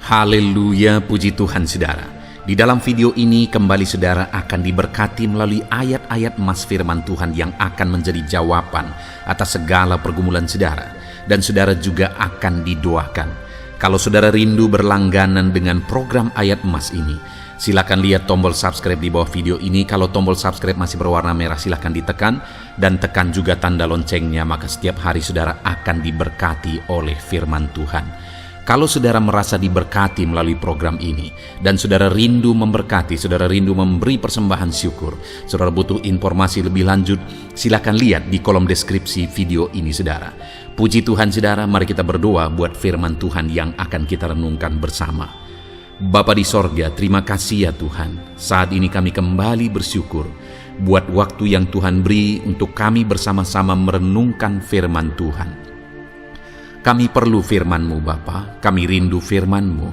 Haleluya, puji Tuhan saudara. Di dalam video ini kembali saudara akan diberkati melalui ayat-ayat emas firman Tuhan yang akan menjadi jawaban atas segala pergumulan saudara. Dan saudara juga akan didoakan. Kalau saudara rindu berlangganan dengan program ayat emas ini, silakan lihat tombol subscribe di bawah video ini. Kalau tombol subscribe masih berwarna merah, silakan ditekan. Dan tekan juga tanda loncengnya, maka setiap hari saudara akan diberkati oleh firman Tuhan. Kalau saudara merasa diberkati melalui program ini, dan saudara rindu memberkati, saudara rindu memberi persembahan syukur, saudara butuh informasi lebih lanjut, silakan lihat di kolom deskripsi video ini saudara. Puji Tuhan saudara, mari kita berdoa buat firman Tuhan yang akan kita renungkan bersama. Bapa di sorga, terima kasih ya Tuhan. Saat ini kami kembali bersyukur buat waktu yang Tuhan beri untuk kami bersama-sama merenungkan firman Tuhan. Kami perlu firman-Mu Bapa, kami rindu firman-Mu.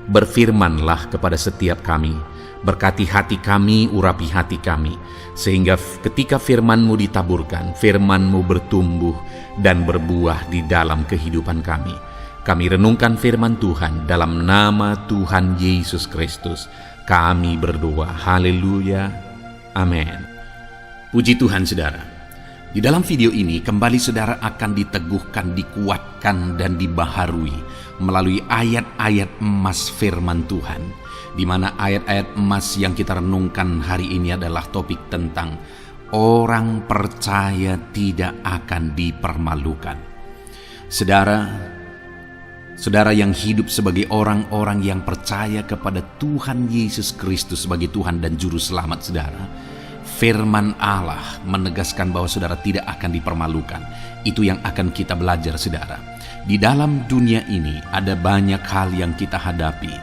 Berfirmanlah kepada setiap kami, berkati hati kami, urapi hati kami, sehingga ketika firman-Mu ditaburkan, firman-Mu bertumbuh dan berbuah di dalam kehidupan kami. Kami renungkan firman Tuhan dalam nama Tuhan Yesus Kristus. Kami berdoa, haleluya, amin. Puji Tuhan saudara. Di dalam video ini kembali saudara akan diteguhkan, dikuatkan dan dibaharui melalui ayat-ayat emas firman Tuhan, di mana ayat-ayat emas yang kita renungkan hari ini adalah topik tentang orang percaya tidak akan dipermalukan. Saudara yang hidup sebagai orang-orang yang percaya kepada Tuhan Yesus Kristus sebagai Tuhan dan Juru Selamat saudara, firman Allah menegaskan bahwa saudara tidak akan dipermalukan. Itu yang akan kita belajar saudara. Di dalam dunia ini ada banyak hal yang kita hadapi.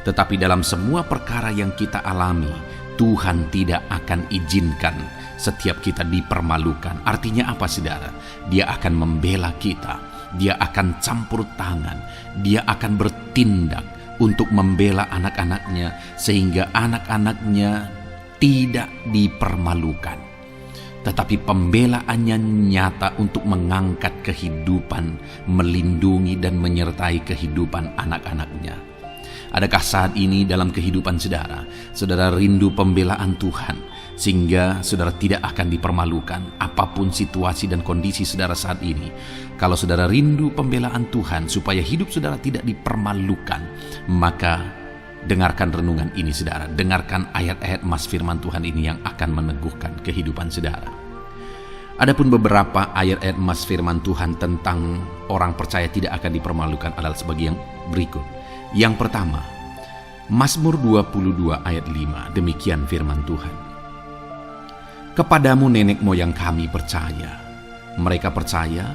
Tetapi dalam semua perkara yang kita alami, Tuhan tidak akan izinkan setiap kita dipermalukan. Artinya apa saudara? Dia akan membela kita. Dia akan campur tangan. Dia akan bertindak untuk membela anak-anaknya, sehingga anak-anaknya tidak dipermalukan, tetapi pembelaannya nyata untuk mengangkat kehidupan, melindungi dan menyertai kehidupan anak-anaknya. Adakah saat ini dalam kehidupan saudara rindu pembelaan Tuhan, sehingga saudara tidak akan dipermalukan apapun situasi dan kondisi saudara saat ini? Kalau saudara rindu pembelaan Tuhan supaya hidup saudara tidak dipermalukan, maka dengarkan renungan ini saudara, dengarkan ayat-ayat emas firman Tuhan ini yang akan meneguhkan kehidupan saudara. Adapun beberapa ayat-ayat emas firman Tuhan tentang orang percaya tidak akan dipermalukan adalah sebagai yang berikut. Yang pertama, Mazmur 22 ayat 5, demikian firman Tuhan. Kepadamu nenek moyang kami percaya, mereka percaya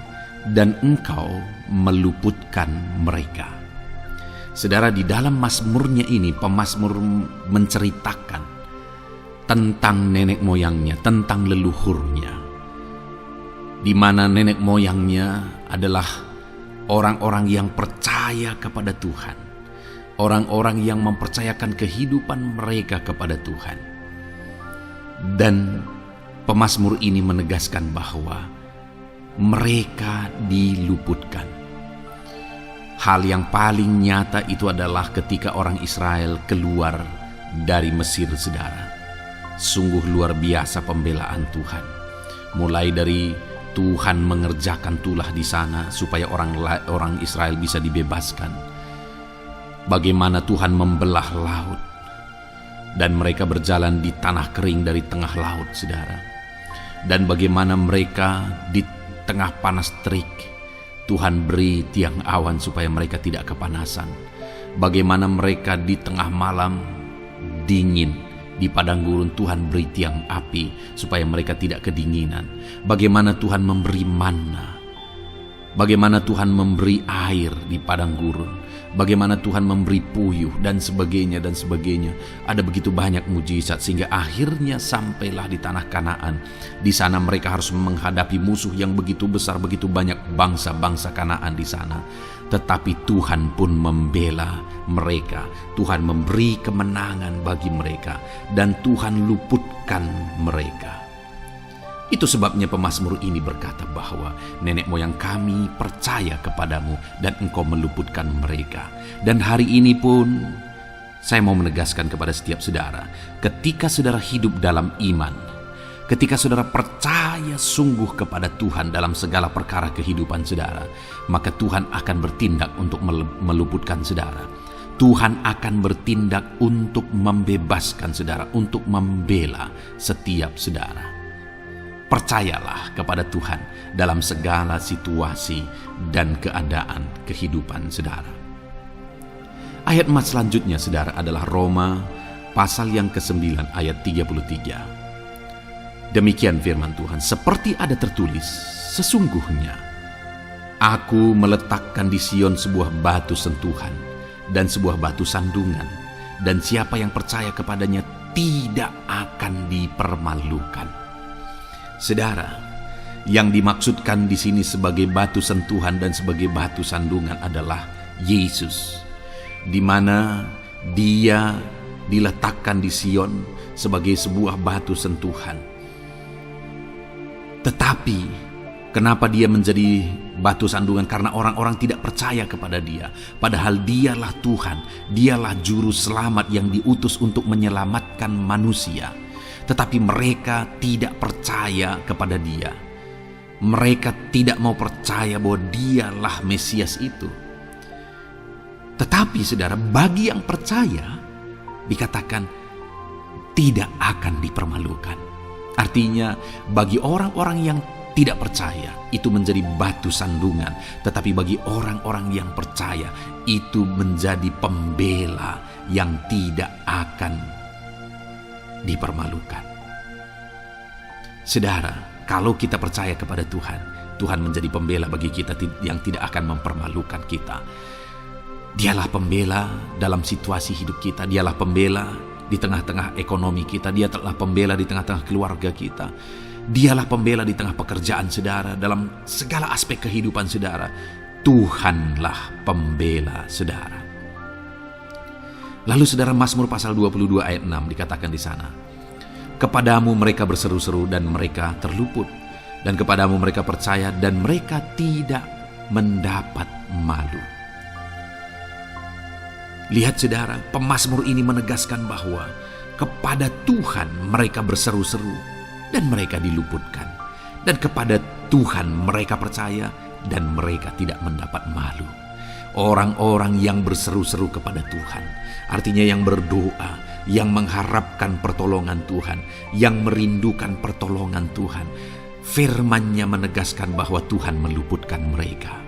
dan Engkau meluputkan mereka. Saudara, di dalam mazmurnya ini, pemazmur menceritakan tentang nenek moyangnya, tentang leluhurnya, di mana nenek moyangnya adalah orang-orang yang percaya kepada Tuhan, orang-orang yang mempercayakan kehidupan mereka kepada Tuhan. Dan pemazmur ini menegaskan bahwa mereka diluputkan. Hal yang paling nyata itu adalah ketika orang Israel keluar dari Mesir saudara. Sungguh luar biasa pembelaan Tuhan. Mulai dari Tuhan mengerjakan tulah di sana supaya orang Israel bisa dibebaskan. Bagaimana Tuhan membelah laut dan mereka berjalan di tanah kering dari tengah laut saudara. Dan bagaimana mereka di tengah panas terik, Tuhan beri tiang awan supaya mereka tidak kepanasan. Bagaimana mereka di tengah malam dingin, di padang gurun Tuhan beri tiang api supaya mereka tidak kedinginan. Bagaimana Tuhan memberi manna. Bagaimana Tuhan memberi air di padang gurun. Bagaimana Tuhan memberi puyuh dan sebagainya dan sebagainya. Ada begitu banyak mujizat sehingga akhirnya sampailah di tanah Kanaan. Di sana mereka harus menghadapi musuh yang begitu besar, begitu banyak bangsa-bangsa Kanaan di sana. Tetapi Tuhan pun membela mereka. Tuhan memberi kemenangan bagi mereka dan Tuhan luputkan mereka. Itu sebabnya pemazmur ini berkata bahwa nenek moyang kami percaya kepadamu dan engkau meluputkan mereka. Dan hari ini pun saya mau menegaskan kepada setiap saudara, ketika saudara hidup dalam iman, ketika saudara percaya sungguh kepada Tuhan dalam segala perkara kehidupan saudara, maka Tuhan akan bertindak untuk meluputkan saudara. Tuhan akan bertindak untuk membebaskan saudara, untuk membela setiap saudara. Percayalah kepada Tuhan dalam segala situasi dan keadaan kehidupan saudara. Ayat emas selanjutnya saudara adalah Roma pasal yang ke-9 ayat 33. Demikian firman Tuhan, seperti ada tertulis, sesungguhnya aku meletakkan di Sion sebuah batu sentuhan dan sebuah batu sandungan, dan siapa yang percaya kepadanya tidak akan dipermalukan. Saudara, yang dimaksudkan di sini sebagai batu sentuhan dan sebagai batu sandungan adalah Yesus, di mana Dia diletakkan di Sion sebagai sebuah batu sentuhan. Tetapi kenapa Dia menjadi batu sandungan? Karena orang-orang tidak percaya kepada Dia, padahal Dialah Tuhan, Dialah juru selamat yang diutus untuk menyelamatkan manusia. Tetapi mereka tidak percaya kepada Dia. Mereka tidak mau percaya bahwa Dialah Mesias itu. Tetapi saudara, bagi yang percaya dikatakan tidak akan dipermalukan. Artinya bagi orang-orang yang tidak percaya itu menjadi batu sandungan, tetapi bagi orang-orang yang percaya itu menjadi pembela yang tidak akan dipermalukan. Saudara, kalau kita percaya kepada Tuhan, Tuhan menjadi pembela bagi kita yang tidak akan mempermalukan kita. Dialah pembela dalam situasi hidup kita, Dialah pembela di tengah-tengah ekonomi kita, Dia telah pembela di tengah-tengah keluarga kita, Dialah pembela di tengah pekerjaan saudara, dalam segala aspek kehidupan saudara. Tuhanlah pembela saudara. Lalu saudara, Mazmur pasal 22 ayat 6 dikatakan di sana, kepadamu mereka berseru-seru dan mereka terluput, dan kepadamu mereka percaya dan mereka tidak mendapat malu. Lihat saudara, pemazmur ini menegaskan bahwa kepada Tuhan mereka berseru-seru dan mereka diluputkan, dan kepada Tuhan mereka percaya dan mereka tidak mendapat malu. Orang-orang yang berseru-seru kepada Tuhan, artinya yang berdoa, yang mengharapkan pertolongan Tuhan, yang merindukan pertolongan Tuhan, firman-Nya menegaskan bahwa Tuhan meluputkan mereka.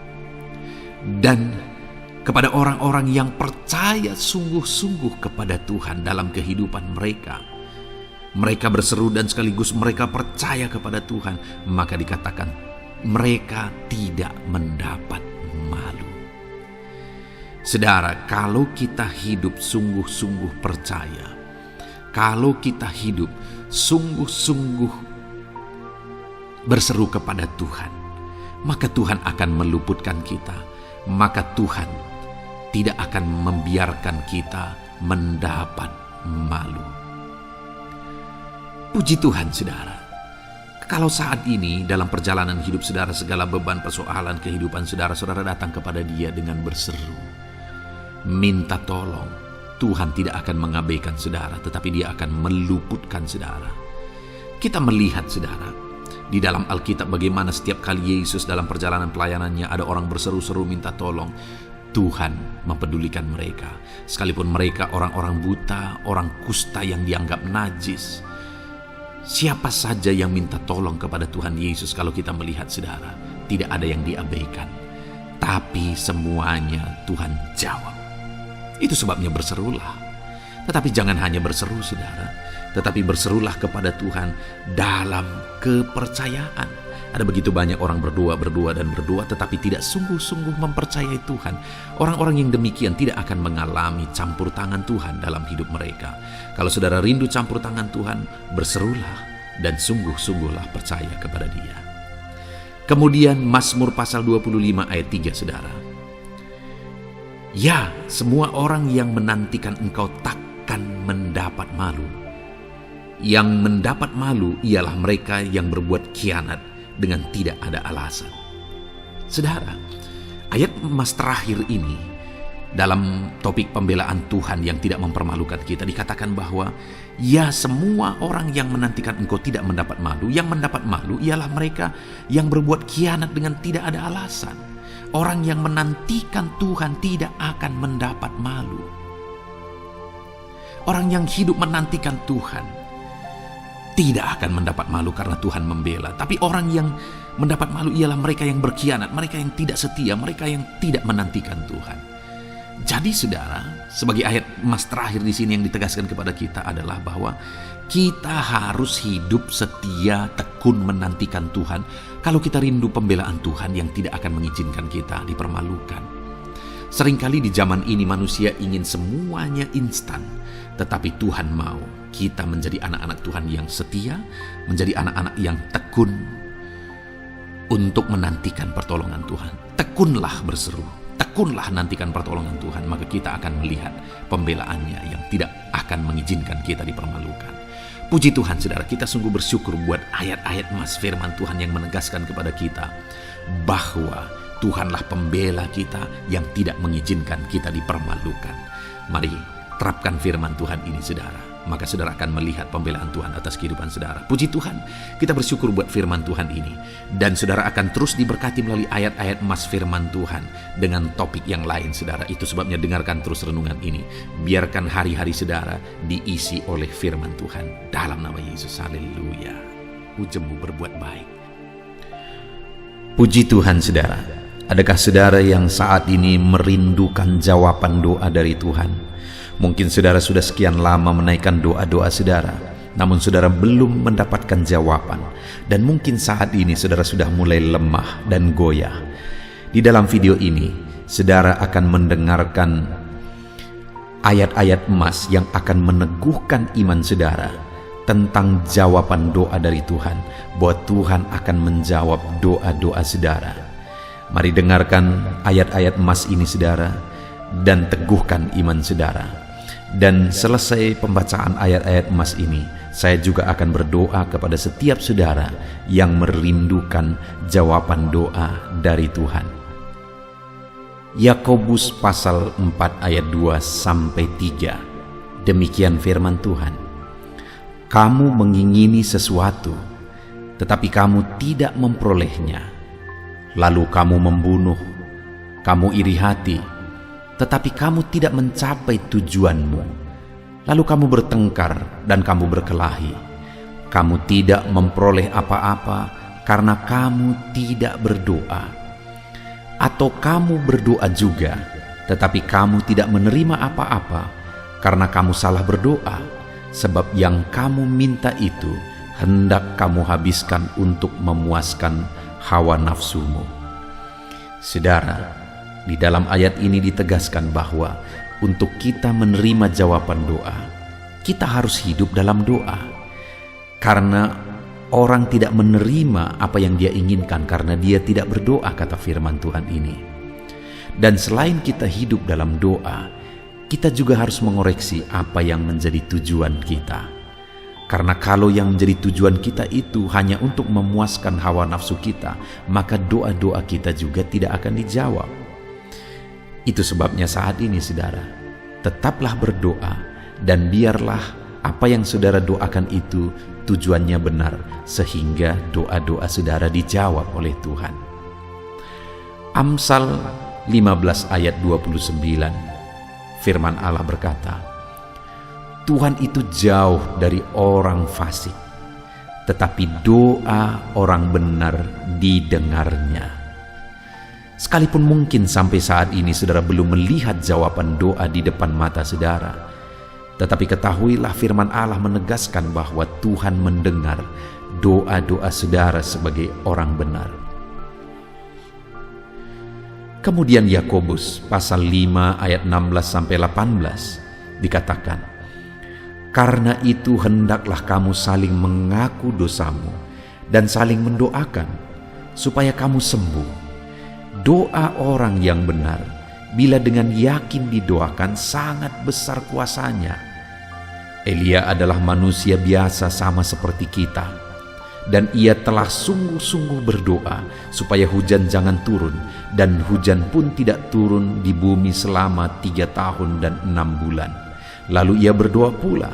Dan kepada orang-orang yang percaya sungguh-sungguh kepada Tuhan dalam kehidupan mereka, mereka berseru dan sekaligus mereka percaya kepada Tuhan, maka dikatakan mereka tidak mendapat malu. Saudara, kalau kita hidup sungguh-sungguh percaya, kalau kita hidup sungguh-sungguh berseru kepada Tuhan, maka Tuhan akan meluputkan kita, maka Tuhan tidak akan membiarkan kita mendapat malu. Puji Tuhan saudara, kalau saat ini dalam perjalanan hidup saudara, segala beban persoalan kehidupan saudara, saudara datang kepada Dia dengan berseru, minta tolong, Tuhan tidak akan mengabaikan saudara, tetapi Dia akan meluputkan saudara. Kita melihat saudara, di dalam Alkitab bagaimana setiap kali Yesus dalam perjalanan pelayanannya ada orang berseru-seru minta tolong, Tuhan mempedulikan mereka. Sekalipun mereka orang-orang buta, orang kusta yang dianggap najis, siapa saja yang minta tolong kepada Tuhan Yesus, kalau kita melihat saudara, tidak ada yang diabaikan, tapi semuanya Tuhan jawab. Itu sebabnya berserulah. Tetapi jangan hanya berseru saudara, tetapi berserulah kepada Tuhan dalam kepercayaan. Ada begitu banyak orang berdoa, tetapi tidak sungguh-sungguh mempercayai Tuhan. Orang-orang yang demikian tidak akan mengalami campur tangan Tuhan dalam hidup mereka. Kalau saudara rindu campur tangan Tuhan, berserulah dan sungguh-sungguhlah percaya kepada Dia. Kemudian Mazmur pasal 25 ayat 3 saudara. Ya, semua orang yang menantikan Engkau takkan mendapat malu. Yang mendapat malu ialah mereka yang berbuat khianat dengan tidak ada alasan. Saudara, ayat emas terakhir ini dalam topik pembelaan Tuhan yang tidak mempermalukan kita dikatakan bahwa ya, semua orang yang menantikan engkau tidak mendapat malu. Yang mendapat malu ialah mereka yang berbuat khianat dengan tidak ada alasan. Orang yang menantikan Tuhan tidak akan mendapat malu. Orang yang hidup menantikan Tuhan tidak akan mendapat malu karena Tuhan membela. Tapi orang yang mendapat malu ialah mereka yang berkhianat, mereka yang tidak setia, mereka yang tidak menantikan Tuhan. Jadi saudara, sebagai ayat emas terakhir di sini yang ditegaskan kepada kita adalah bahwa kita harus hidup setia, tekun menantikan Tuhan. Kalau kita rindu pembelaan Tuhan yang tidak akan mengizinkan kita dipermalukan. Seringkali di zaman ini manusia ingin semuanya instan, tetapi Tuhan mau kita menjadi anak-anak Tuhan yang setia, menjadi anak-anak yang tekun untuk menantikan pertolongan Tuhan. Tekunlah berseru, tekunlah nantikan pertolongan Tuhan, maka kita akan melihat pembelaannya yang tidak akan mengizinkan kita dipermalukan. Puji Tuhan saudara, kita sungguh bersyukur buat ayat-ayat emas firman Tuhan yang menegaskan kepada kita bahwa Tuhanlah pembela kita yang tidak mengizinkan kita dipermalukan. Mari terapkan firman Tuhan ini saudara, maka saudara akan melihat pembelaan Tuhan atas kehidupan saudara. Puji Tuhan, kita bersyukur buat firman Tuhan ini. Dan saudara akan terus diberkati melalui ayat-ayat emas firman Tuhan dengan topik yang lain saudara. Itu sebabnya dengarkan terus renungan ini. Biarkan hari-hari saudara diisi oleh firman Tuhan. Dalam nama Yesus, haleluya. Ujungmu berbuat baik. Puji Tuhan saudara. Adakah saudara yang saat ini merindukan jawaban doa dari Tuhan? Mungkin saudara sudah sekian lama menaikkan doa-doa saudara, namun saudara belum mendapatkan jawaban. Dan mungkin saat ini saudara sudah mulai lemah dan goyah. Di dalam video ini, saudara akan mendengarkan ayat-ayat emas yang akan meneguhkan iman saudara tentang jawaban doa dari Tuhan, bahwa Tuhan akan menjawab doa-doa saudara. Mari dengarkan ayat-ayat emas ini saudara, dan teguhkan iman saudara. Dan selesai pembacaan ayat-ayat emas ini, saya juga akan berdoa kepada setiap saudara yang merindukan jawaban doa dari Tuhan. Yakobus pasal 4 ayat 2-3. Demikian firman Tuhan. Kamu mengingini sesuatu, tetapi kamu tidak memperolehnya. Lalu kamu membunuh, kamu iri hati, tetapi kamu tidak mencapai tujuanmu. Lalu kamu bertengkar dan kamu berkelahi. Kamu tidak memperoleh apa-apa karena kamu tidak berdoa. Atau kamu berdoa juga, tetapi kamu tidak menerima apa-apa karena kamu salah berdoa. Sebab yang kamu minta itu hendak kamu habiskan untuk memuaskan hawa nafsumu. Saudara, di dalam ayat ini ditegaskan bahwa untuk kita menerima jawaban doa, kita harus hidup dalam doa. Karena orang tidak menerima apa yang dia inginkan karena dia tidak berdoa, kata firman Tuhan ini. Dan selain kita hidup dalam doa, kita juga harus mengoreksi apa yang menjadi tujuan kita. Karena kalau yang menjadi tujuan kita itu hanya untuk memuaskan hawa nafsu kita, maka doa-doa kita juga tidak akan dijawab. Itu sebabnya saat ini saudara, tetaplah berdoa dan biarlah apa yang saudara doakan itu tujuannya benar, sehingga doa-doa saudara dijawab oleh Tuhan. Amsal 15 ayat 29, firman Allah berkata, Tuhan itu jauh dari orang fasik, tetapi doa orang benar didengarnya. Sekalipun mungkin sampai saat ini saudara belum melihat jawaban doa di depan mata saudara, tetapi ketahuilah firman Allah menegaskan bahwa Tuhan mendengar doa-doa saudara sebagai orang benar. Kemudian Yakobus pasal 5 ayat 16-18 dikatakan, karena itu hendaklah kamu saling mengaku dosamu dan saling mendoakan supaya kamu sembuh. Doa orang yang benar bila dengan yakin didoakan sangat besar kuasanya. Elia adalah manusia biasa sama seperti kita, dan ia telah sungguh-sungguh berdoa supaya hujan jangan turun, dan hujan pun tidak turun di bumi selama 3 tahun dan 6 bulan. Lalu ia berdoa pula,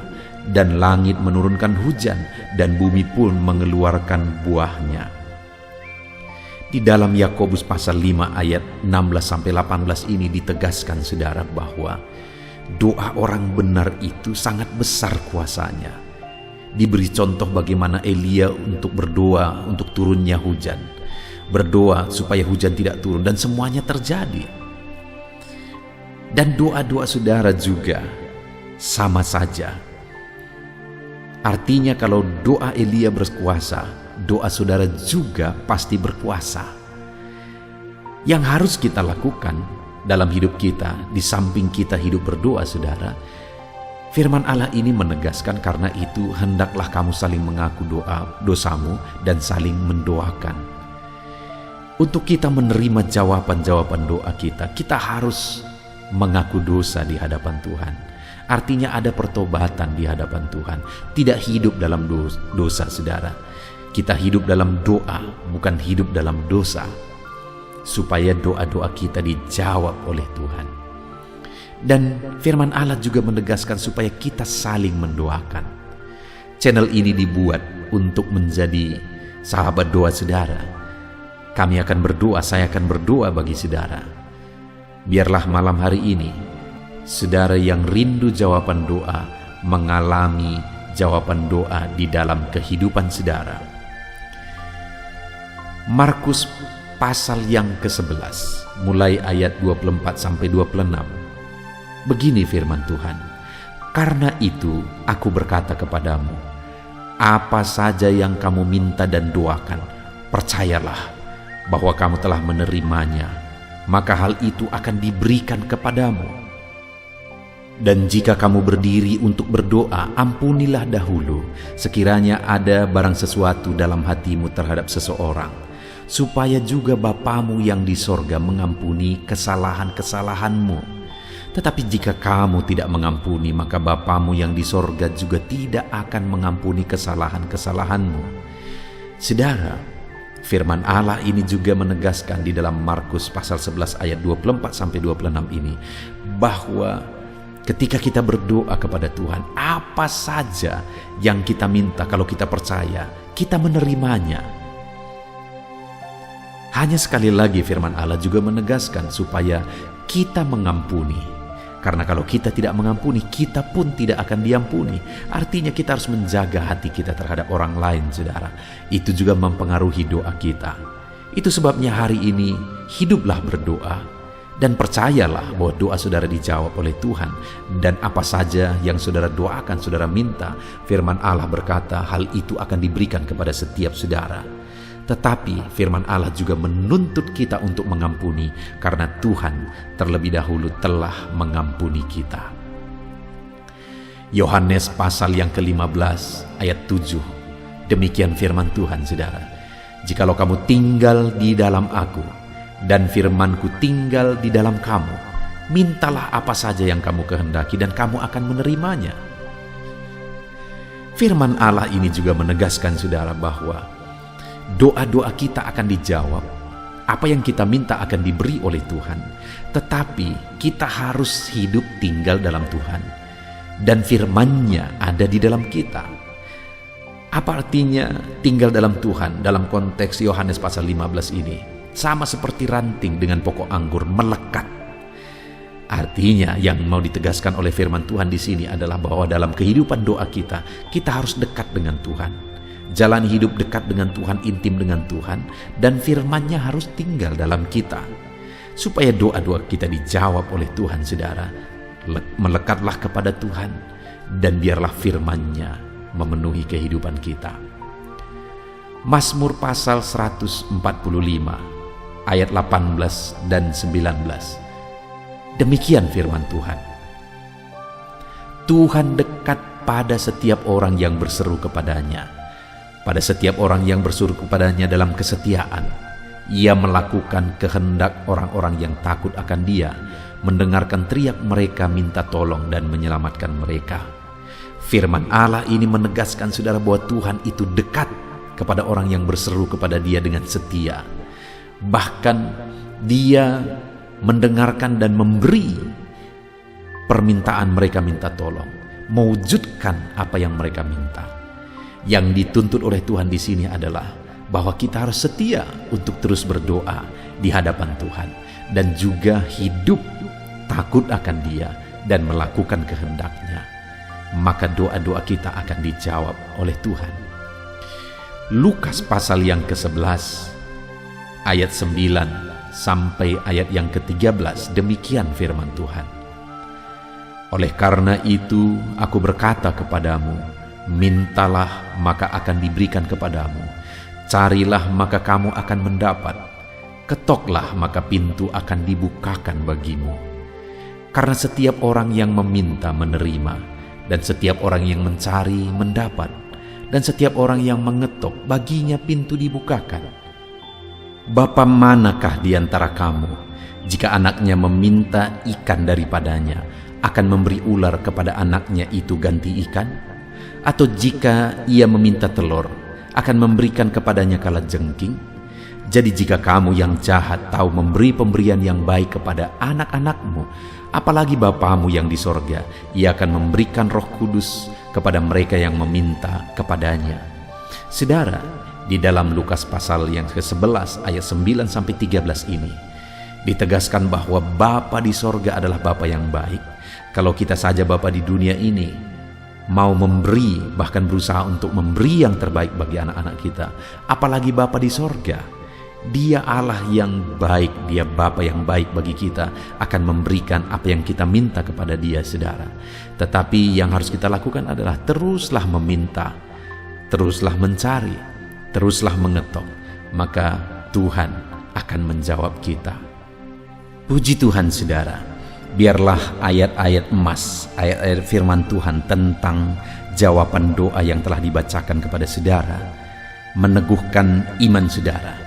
dan langit menurunkan hujan, dan bumi pun mengeluarkan buahnya. Di dalam Yakobus pasal 5 ayat 16-18 ini ditegaskan saudara bahwa doa orang benar itu sangat besar kuasanya. Diberi contoh bagaimana Elia untuk berdoa untuk turunnya hujan, berdoa supaya hujan tidak turun, dan semuanya terjadi. Dan doa-doa saudara juga sama saja. Artinya kalau doa Elia berkuasa, doa saudara juga pasti berkuasa. Yang harus kita lakukan dalam hidup kita, di samping kita hidup berdoa saudara, firman Allah ini menegaskan, karena itu hendaklah kamu saling mengaku dosamu dan saling mendoakan. Untuk kita menerima jawaban-jawaban doa kita, kita harus mengaku dosa di hadapan Tuhan. Artinya ada pertobatan di hadapan Tuhan. Tidak hidup dalam dosa saudara. Kita hidup dalam doa, bukan hidup dalam dosa, supaya doa-doa kita dijawab oleh Tuhan. Dan firman Allah juga menegaskan supaya kita saling mendoakan. Channel ini dibuat untuk menjadi sahabat doa saudara. Kami akan berdoa, saya akan berdoa bagi saudara. Biarlah malam hari ini, saudara yang rindu jawaban doa, mengalami jawaban doa di dalam kehidupan saudara. Markus pasal yang ke-11, mulai ayat 24-26. Begini firman Tuhan, "Karena itu aku berkata kepadamu, apa saja yang kamu minta dan doakan, percayalah bahwa kamu telah menerimanya, maka hal itu akan diberikan kepadamu. Dan jika kamu berdiri untuk berdoa, ampunilah dahulu sekiranya ada barang sesuatu dalam hatimu terhadap seseorang, supaya juga Bapamu yang di sorga mengampuni kesalahan-kesalahanmu. Tetapi jika kamu tidak mengampuni, maka Bapamu yang di sorga juga tidak akan mengampuni kesalahan-kesalahanmu." Saudara, firman Allah ini juga menegaskan di dalam Markus pasal 11 ayat 24-26 ini, bahwa ketika kita berdoa kepada Tuhan, apa saja yang kita minta, kalau kita percaya, kita menerimanya. Hanya sekali lagi firman Allah juga menegaskan supaya kita mengampuni. Karena kalau kita tidak mengampuni, kita pun tidak akan diampuni. Artinya kita harus menjaga hati kita terhadap orang lain, saudara. Itu juga mempengaruhi doa kita. Itu sebabnya hari ini hiduplah berdoa, dan percayalah bahwa doa saudara dijawab oleh Tuhan. Dan apa saja yang saudara doakan, saudara minta, firman Allah berkata hal itu akan diberikan kepada setiap saudara. Tetapi firman Allah juga menuntut kita untuk mengampuni, karena Tuhan terlebih dahulu telah mengampuni kita. Yohanes pasal yang ke-15 ayat 7. Demikian firman Tuhan, saudara. "Jikalau kamu tinggal di dalam aku, dan firmanku tinggal di dalam kamu, mintalah apa saja yang kamu kehendaki dan kamu akan menerimanya." Firman Allah ini juga menegaskan saudara bahwa doa-doa kita akan dijawab, apa yang kita minta akan diberi oleh Tuhan. Tetapi kita harus hidup tinggal dalam Tuhan, dan firman-Nya ada di dalam kita. Apa artinya tinggal dalam Tuhan dalam konteks Yohanes pasal 15 ini? Sama seperti ranting dengan pokok anggur melekat. Artinya yang mau ditegaskan oleh firman Tuhan di sini adalah bahwa dalam kehidupan doa kita, kita harus dekat dengan Tuhan. Jalani hidup dekat dengan Tuhan, intim dengan Tuhan, dan firman-Nya harus tinggal dalam kita. Supaya doa-doa kita dijawab oleh Tuhan, saudara, melekatlah kepada Tuhan, dan biarlah firman-Nya memenuhi kehidupan kita. Mazmur pasal 145 ayat 18 dan 19. Demikian firman Tuhan. "Tuhan dekat pada setiap orang yang berseru kepadanya, pada setiap orang yang berseru kepadanya dalam kesetiaan. Ia melakukan kehendak orang-orang yang takut akan Dia, mendengarkan teriak mereka minta tolong dan menyelamatkan mereka." Firman Allah ini menegaskan saudara bahwa Tuhan itu dekat kepada orang yang berseru kepada Dia dengan setia. Bahkan Dia mendengarkan dan memberi permintaan mereka minta tolong, mewujudkan apa yang mereka minta. Yang dituntut oleh Tuhan di sini adalah bahwa kita harus setia untuk terus berdoa di hadapan Tuhan dan juga hidup takut akan Dia dan melakukan kehendak-Nya. Maka doa-doa kita akan dijawab oleh Tuhan. Lukas pasal yang ke-11 ayat 9 sampai ayat yang ke-13, demikian firman Tuhan. Oleh karena itu aku berkata kepadamu, mintalah maka akan diberikan kepadamu, carilah maka kamu akan mendapat, ketoklah maka pintu akan dibukakan bagimu. Karena setiap orang yang meminta menerima, dan setiap orang yang mencari mendapat, dan setiap orang yang mengetok baginya pintu dibukakan. Bapa manakah di antara kamu, jika anaknya meminta ikan daripadanya, akan memberi ular kepada anaknya itu ganti ikan? Atau jika ia meminta telur, akan memberikan kepadanya kalajengking? Jadi jika kamu yang jahat tahu memberi pemberian yang baik kepada anak-anakmu, apalagi Bapamu yang di sorga, Ia akan memberikan Roh Kudus kepada mereka yang meminta kepadanya. Saudara, di dalam Lukas pasal yang ke-11 ayat 9 sampai 13 ini ditegaskan bahwa Bapa di sorga adalah Bapa yang baik. Kalau kita saja Bapa di dunia ini mau memberi, bahkan berusaha untuk memberi yang terbaik bagi anak-anak kita, apalagi Bapa di sorga. Dia Allah yang baik, Dia Bapa yang baik bagi kita, akan memberikan apa yang kita minta kepada Dia, saudara. Tetapi yang harus kita lakukan adalah teruslah meminta, teruslah mencari, teruslah mengetok, maka Tuhan akan menjawab kita. Puji Tuhan, saudara. Biarlah ayat-ayat emas, ayat-ayat firman Tuhan tentang jawaban doa yang telah dibacakan kepada saudara meneguhkan iman saudara.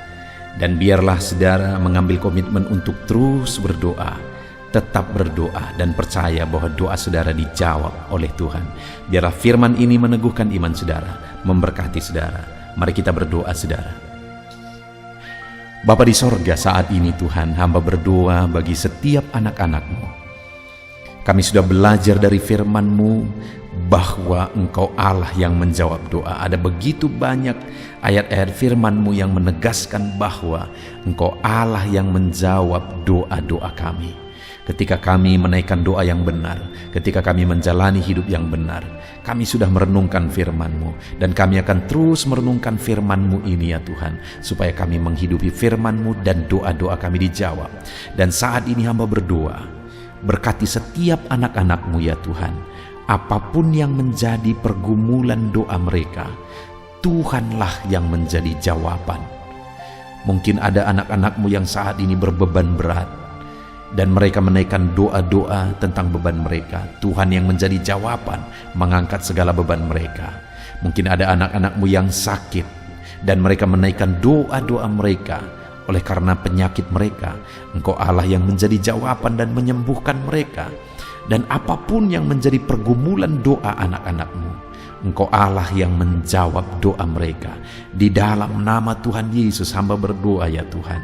Dan biarlah saudara mengambil komitmen untuk terus berdoa, tetap berdoa dan percaya bahwa doa saudara dijawab oleh Tuhan. Biarlah firman ini meneguhkan iman saudara, memberkati saudara. Mari kita berdoa, saudara. Bapa di sorga, saat ini Tuhan, hamba berdoa bagi setiap anak-anak-Mu. Kami sudah belajar dari firman-Mu bahwa Engkau Allah yang menjawab doa. Ada begitu banyak ayat-ayat firman-Mu yang menegaskan bahwa Engkau Allah yang menjawab doa-doa kami. Ketika kami menaikkan doa yang benar, ketika kami menjalani hidup yang benar, kami sudah merenungkan firman-Mu, dan kami akan terus merenungkan firman-Mu ini ya Tuhan, supaya kami menghidupi firman-Mu dan doa-doa kami dijawab. Dan saat ini hamba berdoa, berkati setiap anak-anak-Mu ya Tuhan. Apapun yang menjadi pergumulan doa mereka, Tuhanlah yang menjadi jawaban. Mungkin ada anak-anak-Mu yang saat ini berbeban berat, dan mereka menaikkan doa-doa tentang beban mereka. Tuhan yang menjadi jawaban, mengangkat segala beban mereka. Mungkin ada anak-anak-Mu yang sakit, dan mereka menaikkan doa-doa mereka. Oleh karena penyakit mereka, Engkau Allah yang menjadi jawaban dan menyembuhkan mereka. Dan apapun yang menjadi pergumulan doa anak-anak-Mu, Engkau Allah yang menjawab doa mereka. Di dalam nama Tuhan Yesus hamba berdoa ya Tuhan,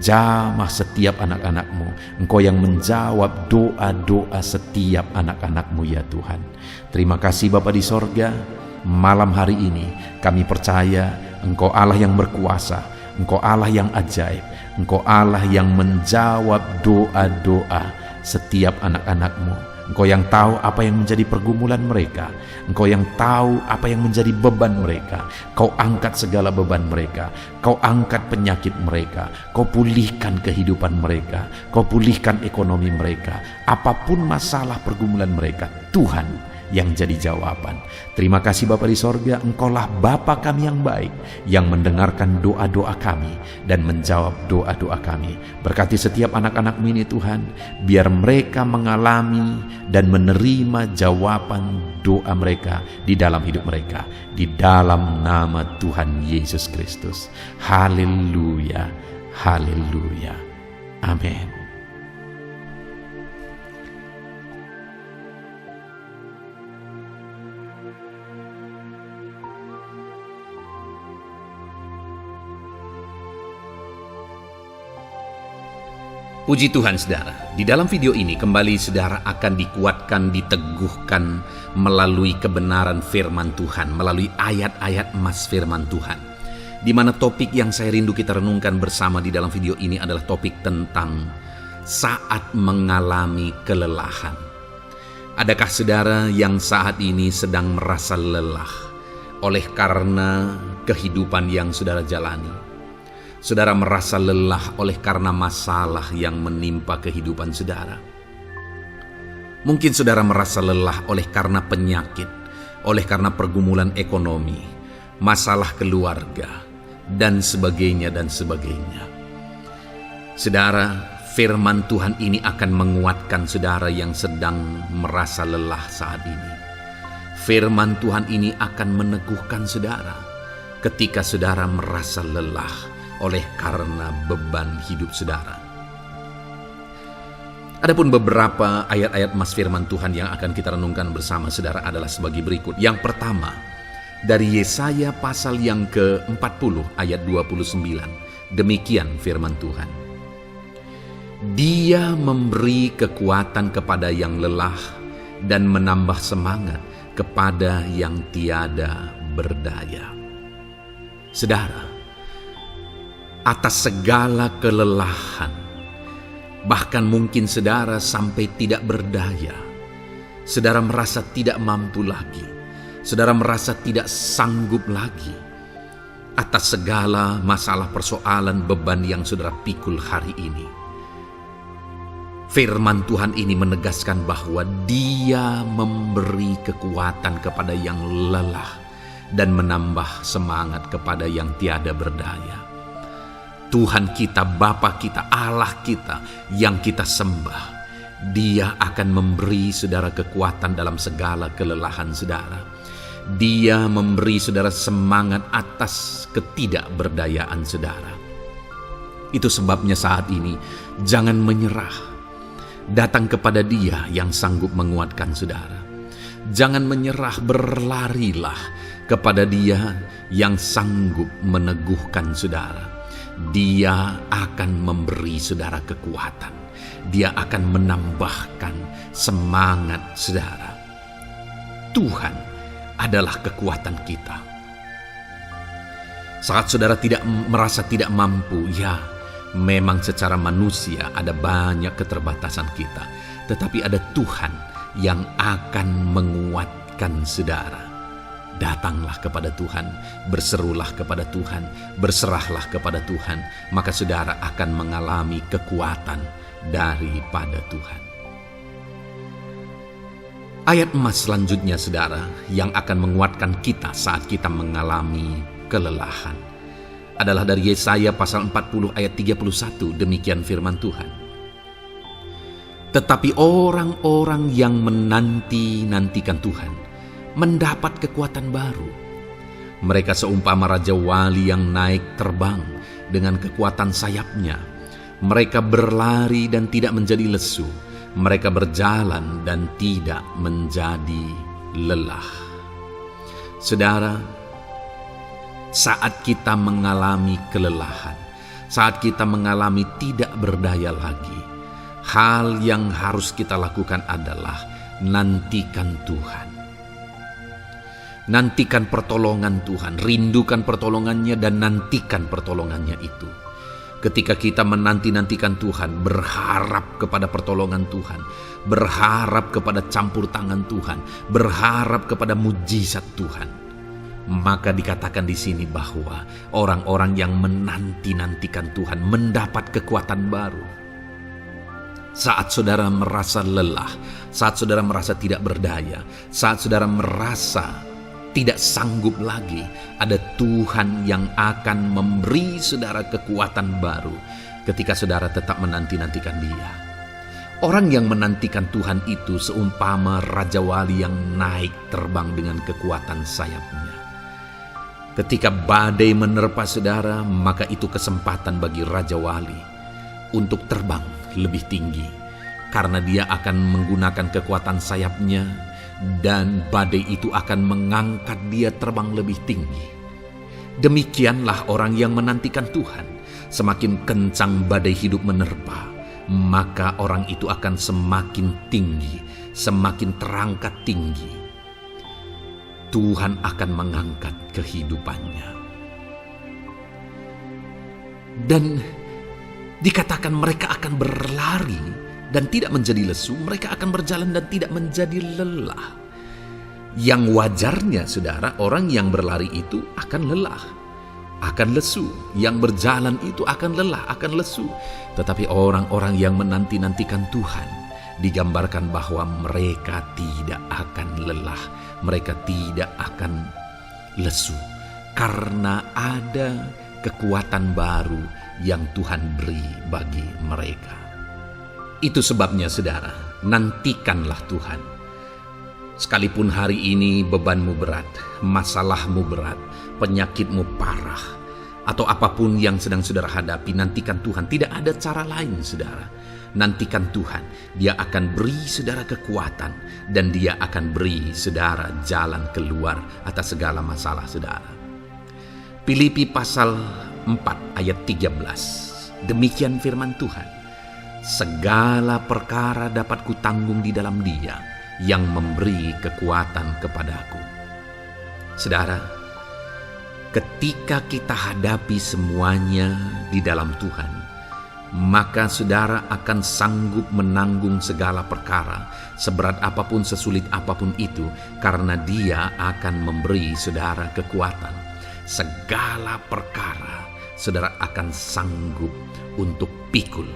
jamah setiap anak-anak-Mu. Engkau yang menjawab doa-doa setiap anak-anak-Mu ya Tuhan. Terima kasih Bapa di sorga. Malam hari ini kami percaya Engkau Allah yang berkuasa, Engkau Allah yang ajaib, Engkau Allah yang menjawab doa-doa setiap anak-anak-Mu. Engkau yang tahu apa yang menjadi pergumulan mereka. Engkau yang tahu apa yang menjadi beban mereka. Kau angkat segala beban mereka. Kau angkat penyakit mereka. Kau pulihkan kehidupan mereka. Kau pulihkan ekonomi mereka. Apapun masalah pergumulan mereka, Tuhan yang jadi jawaban. Terima kasih Bapa di sorga, Engkaulah Bapa kami yang baik, yang mendengarkan doa-doa kami dan menjawab doa-doa kami. Berkati setiap anak-anak-Mu ini Tuhan, biar mereka mengalami dan menerima jawaban doa mereka di dalam hidup mereka, di dalam nama Tuhan Yesus Kristus. Haleluya, haleluya, amin. Puji Tuhan saudara, di dalam video ini kembali saudara akan dikuatkan, diteguhkan melalui kebenaran firman Tuhan, melalui ayat-ayat emas firman Tuhan. Di mana topik yang saya rindu kita renungkan bersama di dalam video ini adalah topik tentang saat mengalami kelelahan. Adakah saudara yang saat ini sedang merasa lelah oleh karena kehidupan yang saudara jalani? Saudara merasa lelah oleh karena masalah yang menimpa kehidupan saudara. Mungkin saudara merasa lelah oleh karena penyakit, oleh karena pergumulan ekonomi, masalah keluarga, dan sebagainya dan sebagainya. Saudara, firman Tuhan ini akan menguatkan saudara yang sedang merasa lelah saat ini. Firman Tuhan ini akan meneguhkan saudara ketika saudara merasa lelah oleh karena beban hidup saudara. Adapun beberapa ayat-ayat emas firman Tuhan yang akan kita renungkan bersama saudara adalah sebagai berikut. Yang pertama, dari Yesaya pasal yang ke-40 ayat 29. Demikian firman Tuhan. Dia memberi kekuatan kepada yang lelah dan menambah semangat kepada yang tiada berdaya. Saudara, atas segala kelelahan, bahkan mungkin saudara sampai tidak berdaya, saudara merasa tidak mampu lagi, saudara merasa tidak sanggup lagi, atas segala masalah persoalan beban yang saudara pikul hari ini. Firman Tuhan ini menegaskan bahwa Dia memberi kekuatan kepada yang lelah dan menambah semangat kepada yang tiada berdaya. Tuhan kita, Bapa kita, Allah kita yang kita sembah, Dia akan memberi saudara kekuatan dalam segala kelelahan saudara. Dia memberi saudara semangat atas ketidakberdayaan saudara. Itu sebabnya saat ini jangan menyerah. Datang kepada Dia yang sanggup menguatkan saudara. Jangan menyerah, berlarilah kepada Dia yang sanggup meneguhkan saudara. Dia akan memberi saudara kekuatan. Dia akan menambahkan semangat saudara. Tuhan adalah kekuatan kita. Saat saudara merasa tidak mampu, ya memang secara manusia ada banyak keterbatasan kita. Tetapi ada Tuhan yang akan menguatkan saudara. Datanglah kepada Tuhan, berserulah kepada Tuhan, berserahlah kepada Tuhan, maka saudara akan mengalami kekuatan daripada Tuhan. Ayat emas selanjutnya saudara yang akan menguatkan kita saat kita mengalami kelelahan adalah dari Yesaya pasal 40 ayat 31. Demikian firman Tuhan. Tetapi orang-orang yang menanti-nantikan Tuhan mendapat kekuatan baru. Mereka seumpama Raja Wali yang naik terbang dengan kekuatan sayapnya. Mereka berlari dan tidak menjadi lesu. Mereka berjalan dan tidak menjadi lelah. Saudara, saat kita mengalami kelelahan, saat kita mengalami tidak berdaya lagi, hal yang harus kita lakukan adalah nantikan Tuhan. Nantikan pertolongan Tuhan, rindukan pertolongannya dan nantikan pertolongannya itu. Ketika kita menanti-nantikan Tuhan, berharap kepada pertolongan Tuhan, berharap kepada campur tangan Tuhan, berharap kepada mujizat Tuhan, maka dikatakan di sini bahwa orang-orang yang menanti-nantikan Tuhan mendapat kekuatan baru. Saat saudara merasa lelah, saat saudara merasa tidak berdaya, saat saudara merasa tidak sanggup lagi, ada Tuhan yang akan memberi saudara kekuatan baru ketika saudara tetap menanti-nantikan Dia. Orang yang menantikan Tuhan itu seumpama Raja Wali yang naik terbang dengan kekuatan sayapnya. Ketika badai menerpa saudara, maka itu kesempatan bagi Raja Wali untuk terbang lebih tinggi, karena dia akan menggunakan kekuatan sayapnya dan badai itu akan mengangkat dia terbang lebih tinggi. Demikianlah orang yang menantikan Tuhan. Semakin kencang badai hidup menerpa, maka orang itu akan semakin tinggi, semakin terangkat tinggi. Tuhan akan mengangkat kehidupannya. Dan dikatakan mereka akan berlari dan tidak menjadi lesu, mereka akan berjalan dan tidak menjadi lelah. Yang wajarnya, saudara, orang yang berlari itu akan lelah, akan lesu. Yang berjalan itu akan lelah, akan lesu. Tetapi orang-orang yang menanti-nantikan Tuhan, digambarkan bahwa mereka tidak akan lelah, mereka tidak akan lesu, karena ada kekuatan baru yang Tuhan beri bagi mereka. Itu sebabnya, saudara, nantikanlah Tuhan. Sekalipun hari ini bebanmu berat, masalahmu berat, penyakitmu parah, atau apapun yang sedang saudara hadapi, nantikan Tuhan. Tidak ada cara lain, saudara. Nantikan Tuhan. Dia akan beri saudara kekuatan, dan Dia akan beri saudara jalan keluar atas segala masalah saudara. Filipi pasal 4 ayat 13. Demikian firman Tuhan. Segala perkara dapat kutanggung di dalam Dia yang memberi kekuatan kepadaku. Saudara, ketika kita hadapi semuanya di dalam Tuhan, maka saudara akan sanggup menanggung segala perkara, seberat apapun, sesulit apapun itu, karena Dia akan memberi saudara kekuatan. Segala perkara saudara akan sanggup untuk pikul,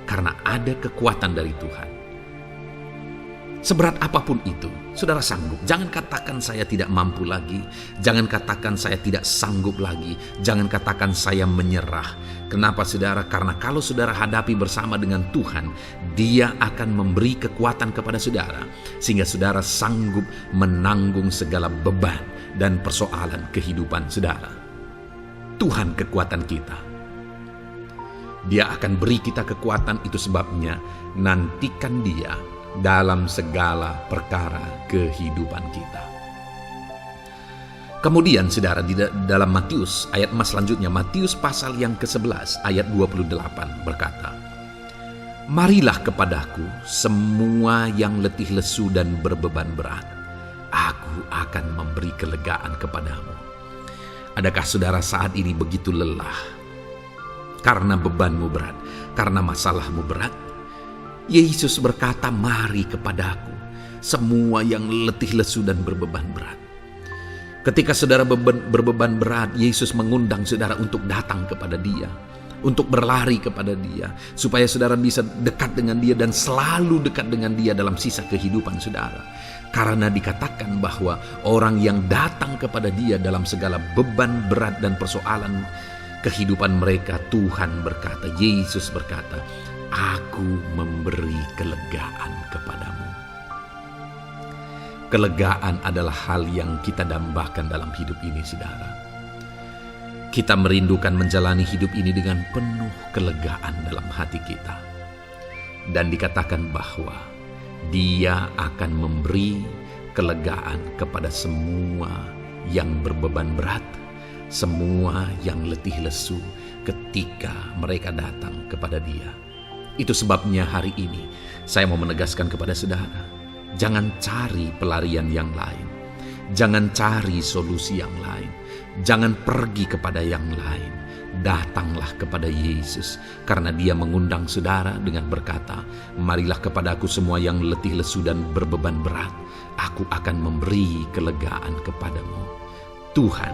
karena ada kekuatan dari Tuhan. Seberat apapun itu, saudara sanggup. Jangan katakan saya tidak mampu lagi. Jangan katakan saya tidak sanggup lagi. Jangan katakan saya menyerah. Kenapa, saudara? Karena kalau saudara hadapi bersama dengan Tuhan, Dia akan memberi kekuatan kepada saudara, sehingga saudara sanggup menanggung segala beban dan persoalan kehidupan saudara. Tuhan kekuatan kita. Dia akan beri kita kekuatan, itu sebabnya nantikan Dia dalam segala perkara kehidupan kita. Kemudian, saudara, di dalam Matius, ayat selanjutnya, Matius pasal yang ke-11 ayat 28 berkata, "Marilah kepadaku semua yang letih lesu dan berbeban berat, aku akan memberi kelegaan kepadamu." Adakah saudara saat ini begitu lelah karena bebanmu berat, karena masalahmu berat? Yesus berkata, "Mari kepadaku semua yang letih lesu dan berbeban berat." Ketika saudara berbeban berat, Yesus mengundang saudara untuk datang kepada Dia, untuk berlari kepada Dia, supaya saudara bisa dekat dengan Dia dan selalu dekat dengan Dia dalam sisa kehidupan saudara. Karena dikatakan bahwa orang yang datang kepada Dia dalam segala beban berat dan persoalan kehidupan mereka, Tuhan berkata, Yesus berkata, "Aku memberi kelegaan kepadamu." Kelegaan adalah hal yang kita dambakan dalam hidup ini, saudara. Kita merindukan menjalani hidup ini dengan penuh kelegaan dalam hati kita. Dan dikatakan bahwa Dia akan memberi kelegaan kepada semua yang berbeban berat, semua yang letih lesu ketika mereka datang kepada Dia. Itu sebabnya hari ini saya mau menegaskan kepada saudara, jangan cari pelarian yang lain. Jangan cari solusi yang lain. Jangan pergi kepada yang lain. Datanglah kepada Yesus, karena Dia mengundang saudara dengan berkata, "Marilah kepadaku semua yang letih lesu dan berbeban berat, aku akan memberi kelegaan kepadamu." Tuhan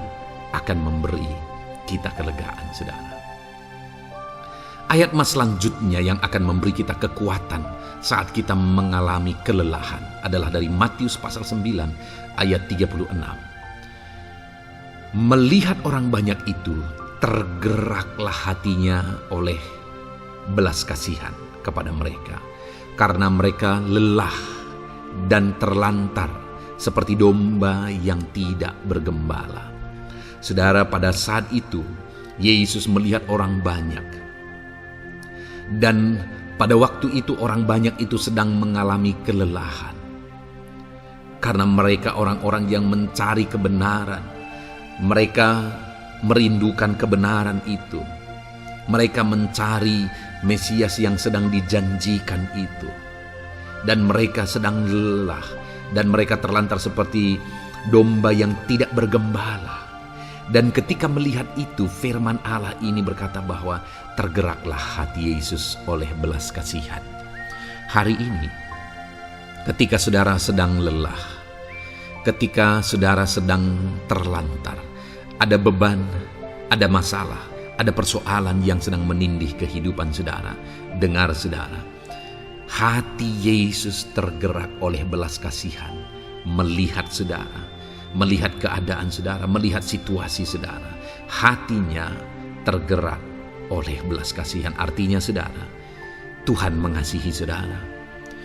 akan memberi kita kelegaan, saudara. Ayat selanjutnya yang akan memberi kita kekuatan saat kita mengalami kelelahan adalah dari Matius pasal 9 ayat 36. Melihat orang banyak itu, tergeraklah hatinya oleh belas kasihan kepada mereka, karena mereka lelah dan terlantar seperti domba yang tidak bergembala. Saudara, pada saat itu Yesus melihat orang banyak, dan pada waktu itu orang banyak itu sedang mengalami kelelahan, karena mereka orang-orang yang mencari kebenaran. Mereka merindukan kebenaran itu. Mereka mencari Mesias yang sedang dijanjikan itu. Dan mereka sedang lelah, dan mereka terlantar seperti domba yang tidak bergembala. Dan ketika melihat itu, firman Allah ini berkata bahwa tergeraklah hati Yesus oleh belas kasihan. Hari ini, ketika saudara sedang lelah, ketika saudara sedang terlantar, ada beban, ada masalah, ada persoalan yang sedang menindih kehidupan saudara. Dengar saudara, hati Yesus tergerak oleh belas kasihan, melihat saudara, melihat keadaan saudara, melihat situasi saudara. Hatinya tergerak oleh belas kasihan. Artinya saudara, Tuhan mengasihi saudara.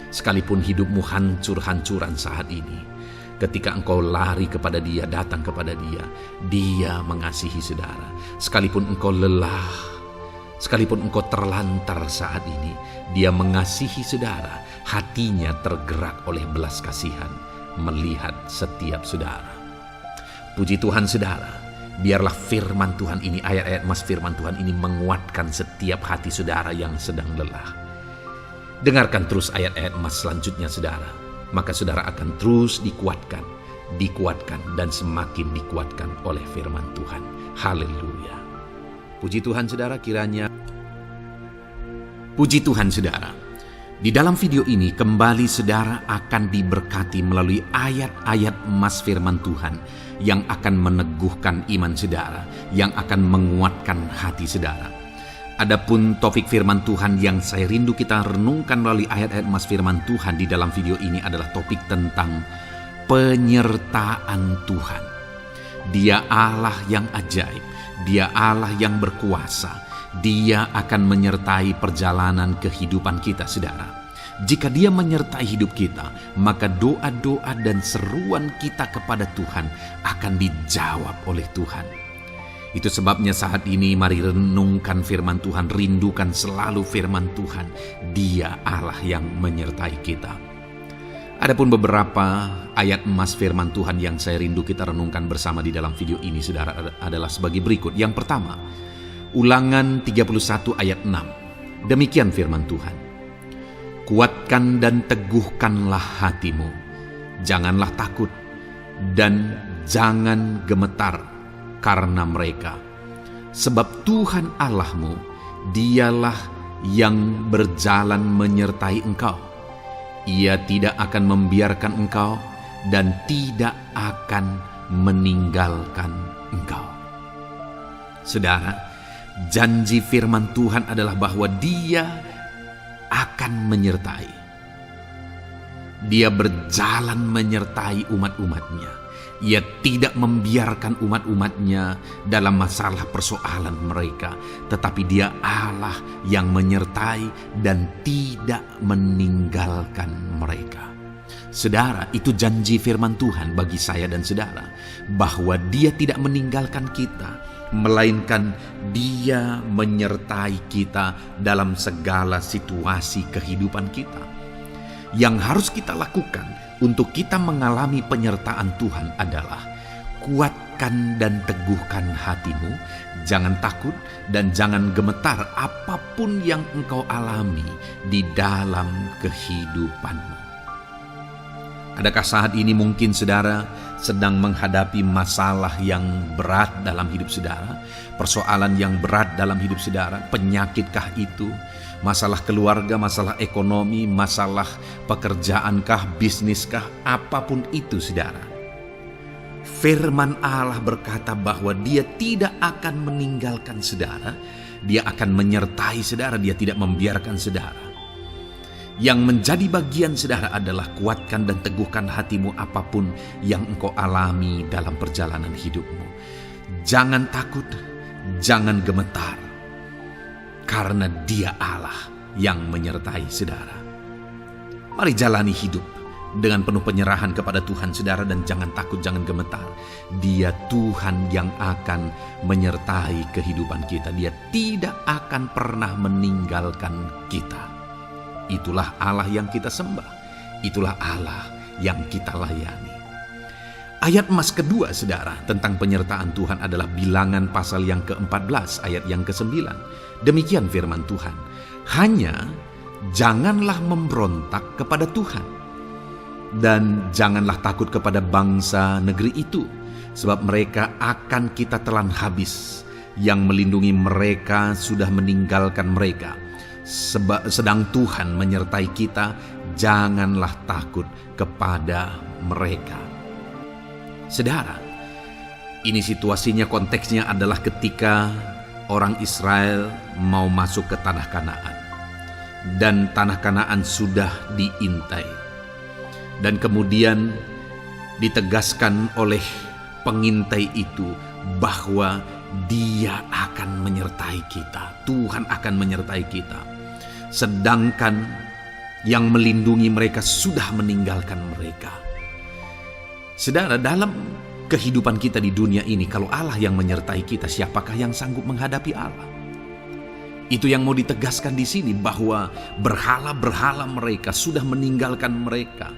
Sekalipun hidupmu hancur-hancuran saat ini, ketika engkau lari kepada Dia, datang kepada Dia, Dia mengasihi saudara. Sekalipun engkau lelah, sekalipun engkau terlantar saat ini, Dia mengasihi saudara. Hatinya tergerak oleh belas kasihan melihat setiap saudara. Puji Tuhan saudara, biarlah firman Tuhan ini, ayat-ayat mas firman Tuhan ini menguatkan setiap hati saudara yang sedang lelah. Dengarkan terus ayat-ayat mas selanjutnya saudara, maka saudara akan terus dikuatkan, dan semakin dikuatkan oleh firman Tuhan. Haleluya. Puji Tuhan saudara, Puji Tuhan saudara, di dalam video ini kembali saudara akan diberkati melalui ayat-ayat emas firman Tuhan yang akan meneguhkan iman saudara, yang akan menguatkan hati saudara. Adapun topik firman Tuhan yang saya rindu kita renungkan melalui ayat-ayat emas firman Tuhan di dalam video ini adalah topik tentang penyertaan Tuhan. Dia Allah yang ajaib, Dia Allah yang berkuasa. Dia akan menyertai perjalanan kehidupan kita saudara. Jika Dia menyertai hidup kita, maka doa-doa dan seruan kita kepada Tuhan akan dijawab oleh Tuhan. Itu sebabnya saat ini mari renungkan firman Tuhan, rindukan selalu firman Tuhan. Dia Allah yang menyertai kita. Adapun beberapa ayat emas firman Tuhan yang saya rindu kita renungkan bersama di dalam video ini saudara adalah sebagai berikut. Yang pertama, Ulangan 31 ayat 6. Demikian firman Tuhan. Kuatkan dan teguhkanlah hatimu. Janganlah takut dan jangan gemetar karena mereka. Sebab Tuhan Allahmu, Dialah yang berjalan menyertai engkau. Ia tidak akan membiarkan engkau dan tidak akan meninggalkan engkau. Saudara, janji firman Tuhan adalah bahwa Dia akan menyertai. Dia berjalan menyertai umat-umatnya. Ia tidak membiarkan umat-umatnya dalam masalah persoalan mereka. Tetapi Dia Allah yang menyertai dan tidak meninggalkan mereka. Saudara, itu janji firman Tuhan bagi saya dan saudara, bahwa Dia tidak meninggalkan kita, melainkan Dia menyertai kita dalam segala situasi kehidupan kita. Yang harus kita lakukan untuk kita mengalami penyertaan Tuhan adalah kuatkan dan teguhkan hatimu, jangan takut dan jangan gemetar apapun yang engkau alami di dalam kehidupanmu. Adakah saat ini mungkin saudara sedang menghadapi masalah yang berat dalam hidup saudara? Persoalan yang berat dalam hidup saudara? Penyakitkah itu? Masalah keluarga, masalah ekonomi, masalah pekerjaankah, bisniskah? Apapun itu saudara. Firman Allah berkata bahwa Dia tidak akan meninggalkan saudara. Dia akan menyertai saudara, Dia tidak membiarkan saudara. Yang menjadi bagian saudara adalah kuatkan dan teguhkan hatimu apapun yang engkau alami dalam perjalanan hidupmu. Jangan takut, jangan gemetar, karena Dia Allah yang menyertai saudara. Mari jalani hidup dengan penuh penyerahan kepada Tuhan saudara, dan jangan takut, jangan gemetar. Dia Tuhan yang akan menyertai kehidupan kita. Dia tidak akan pernah meninggalkan kita. Itulah Allah yang kita sembah. Itulah Allah yang kita layani. Ayat emas kedua saudara tentang penyertaan Tuhan adalah Bilangan pasal yang ke-14 ayat yang ke-9. Demikian firman Tuhan. Hanya janganlah memberontak kepada Tuhan, dan janganlah takut kepada bangsa negeri itu, sebab mereka akan kita telan habis. Yang melindungi mereka sudah meninggalkan mereka. Sedang Tuhan menyertai kita, janganlah takut kepada mereka. Saudara, ini situasinya, konteksnya adalah ketika orang Israel mau masuk ke tanah Kanaan. Dan tanah Kanaan sudah diintai. Dan kemudian ditegaskan oleh pengintai itu bahwa Dia akan menyertai kita. Tuhan akan menyertai kita. Sedangkan yang melindungi mereka sudah meninggalkan mereka. Saudara, dalam kehidupan kita di dunia ini, kalau Allah yang menyertai kita, siapakah yang sanggup menghadapi Allah? Itu yang mau ditegaskan di sini, bahwa berhala-berhala mereka sudah meninggalkan mereka.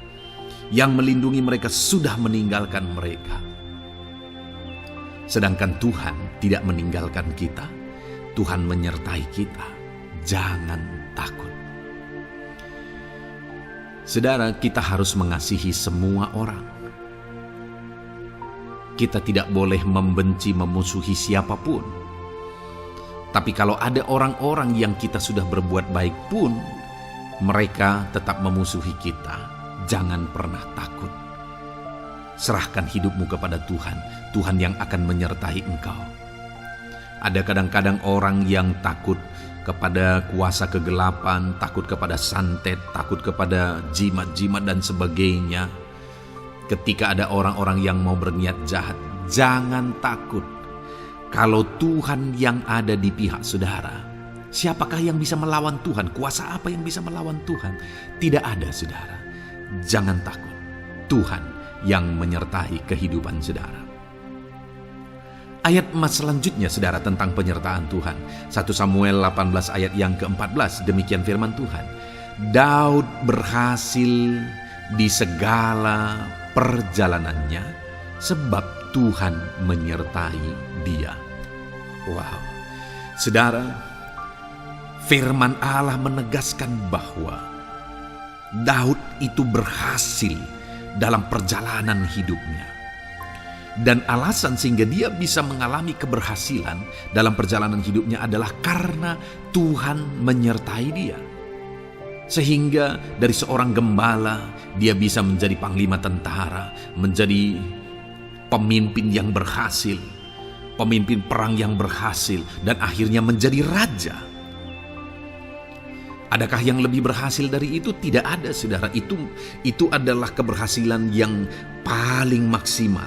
Yang melindungi mereka sudah meninggalkan mereka. Sedangkan Tuhan tidak meninggalkan kita. Tuhan menyertai kita. Jangan takut. Saudara, kita harus mengasihi semua orang. Kita tidak boleh membenci, memusuhi siapapun. Tapi kalau ada orang-orang yang kita sudah berbuat baik pun, mereka tetap memusuhi kita, jangan pernah takut. Serahkan hidupmu kepada Tuhan, Tuhan yang akan menyertai engkau. Ada kadang-kadang orang yang takut kepada kuasa kegelapan, takut kepada santet, takut kepada jimat-jimat dan sebagainya. Ketika ada orang-orang yang mau berniat jahat, jangan takut. Kalau Tuhan yang ada di pihak saudara, siapakah yang bisa melawan Tuhan? Kuasa apa yang bisa melawan Tuhan? Tidak ada, saudara. Jangan takut. Tuhan yang menyertai kehidupan saudara. Ayat emas selanjutnya, saudara, tentang penyertaan Tuhan. 1 Samuel 18 ayat yang ke-14, demikian firman Tuhan. Daud berhasil di segala perjalanannya sebab Tuhan menyertai dia. Wow. Saudara, firman Allah menegaskan bahwa Daud itu berhasil dalam perjalanan hidupnya. Dan alasan sehingga dia bisa mengalami keberhasilan dalam perjalanan hidupnya adalah karena Tuhan menyertai dia. Sehingga dari seorang gembala, dia bisa menjadi panglima tentara, menjadi pemimpin yang berhasil, pemimpin perang yang berhasil, dan akhirnya menjadi raja. Adakah yang lebih berhasil dari itu? Tidak ada, saudara. Itu adalah keberhasilan yang paling maksimal.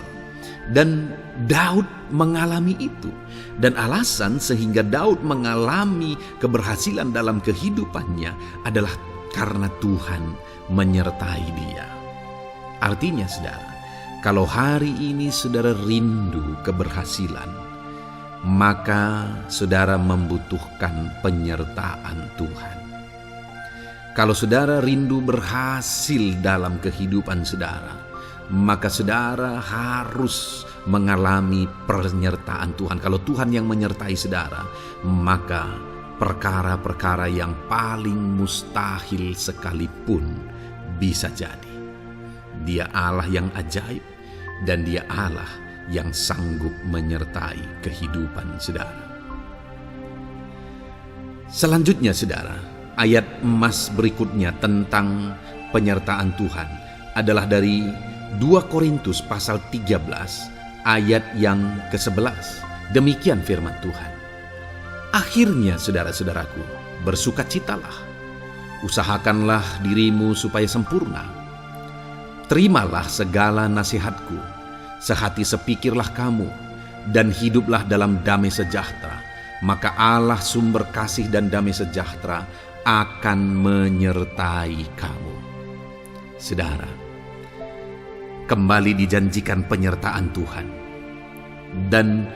Dan Daud mengalami itu. Dan alasan sehingga Daud mengalami keberhasilan dalam kehidupannya adalah karena Tuhan menyertai dia. Artinya, saudara, kalau hari ini saudara rindu keberhasilan, maka saudara membutuhkan penyertaan Tuhan. Kalau saudara rindu berhasil dalam kehidupan saudara, maka saudara harus mengalami penyertaan Tuhan. Kalau Tuhan yang menyertai saudara, maka perkara-perkara yang paling mustahil sekalipun bisa jadi. Dia Allah yang ajaib, dan Dia Allah yang sanggup menyertai kehidupan saudara. Selanjutnya, saudara, ayat emas berikutnya tentang penyertaan Tuhan adalah dari 2 Korintus pasal 13 ayat yang ke-11. Demikian firman Tuhan. Akhirnya, saudara-saudaraku, bersukacitalah. Usahakanlah dirimu supaya sempurna. Terimalah segala nasihatku. Sehati sepikirlah kamu, dan hiduplah dalam damai sejahtera. Maka Allah sumber kasih dan damai sejahtera akan menyertai kamu. Saudara, kembali dijanjikan penyertaan Tuhan. Dan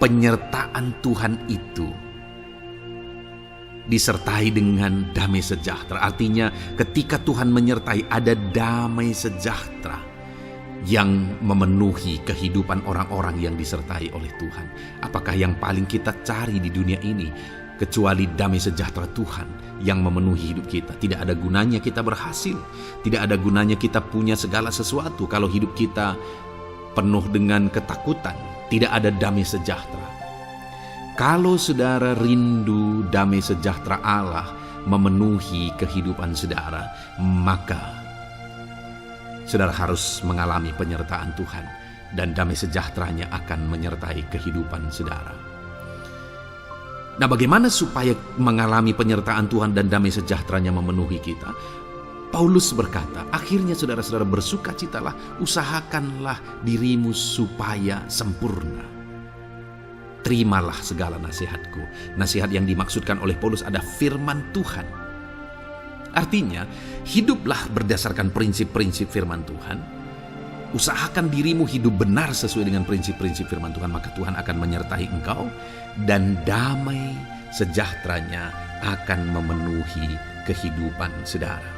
penyertaan Tuhan itu disertai dengan damai sejahtera. Artinya ketika Tuhan menyertai, ada damai sejahtera yang memenuhi kehidupan orang-orang yang disertai oleh Tuhan. Apakah yang paling kita cari di dunia ini? kecuali damai sejahtera Tuhan yang memenuhi hidup kita. Tidak ada gunanya kita berhasil, tidak ada gunanya kita punya segala sesuatu kalau hidup kita penuh dengan ketakutan, tidak ada damai sejahtera. Kalau saudara rindu damai sejahtera Allah memenuhi kehidupan saudara, maka saudara harus mengalami penyertaan Tuhan, dan damai sejahteranya akan menyertai kehidupan saudara. Nah, bagaimana supaya mengalami penyertaan Tuhan dan damai sejahteranya memenuhi kita? Paulus berkata, akhirnya saudara-saudara bersukacitalah, usahakanlah dirimu supaya sempurna. Terimalah segala nasihatku. Nasihat yang dimaksudkan oleh Paulus ada firman Tuhan. Artinya, hiduplah berdasarkan prinsip-prinsip firman Tuhan. Usahakan dirimu hidup benar sesuai dengan prinsip-prinsip firman Tuhan, maka Tuhan akan menyertai engkau dan damai sejahteranya akan memenuhi kehidupan saudara.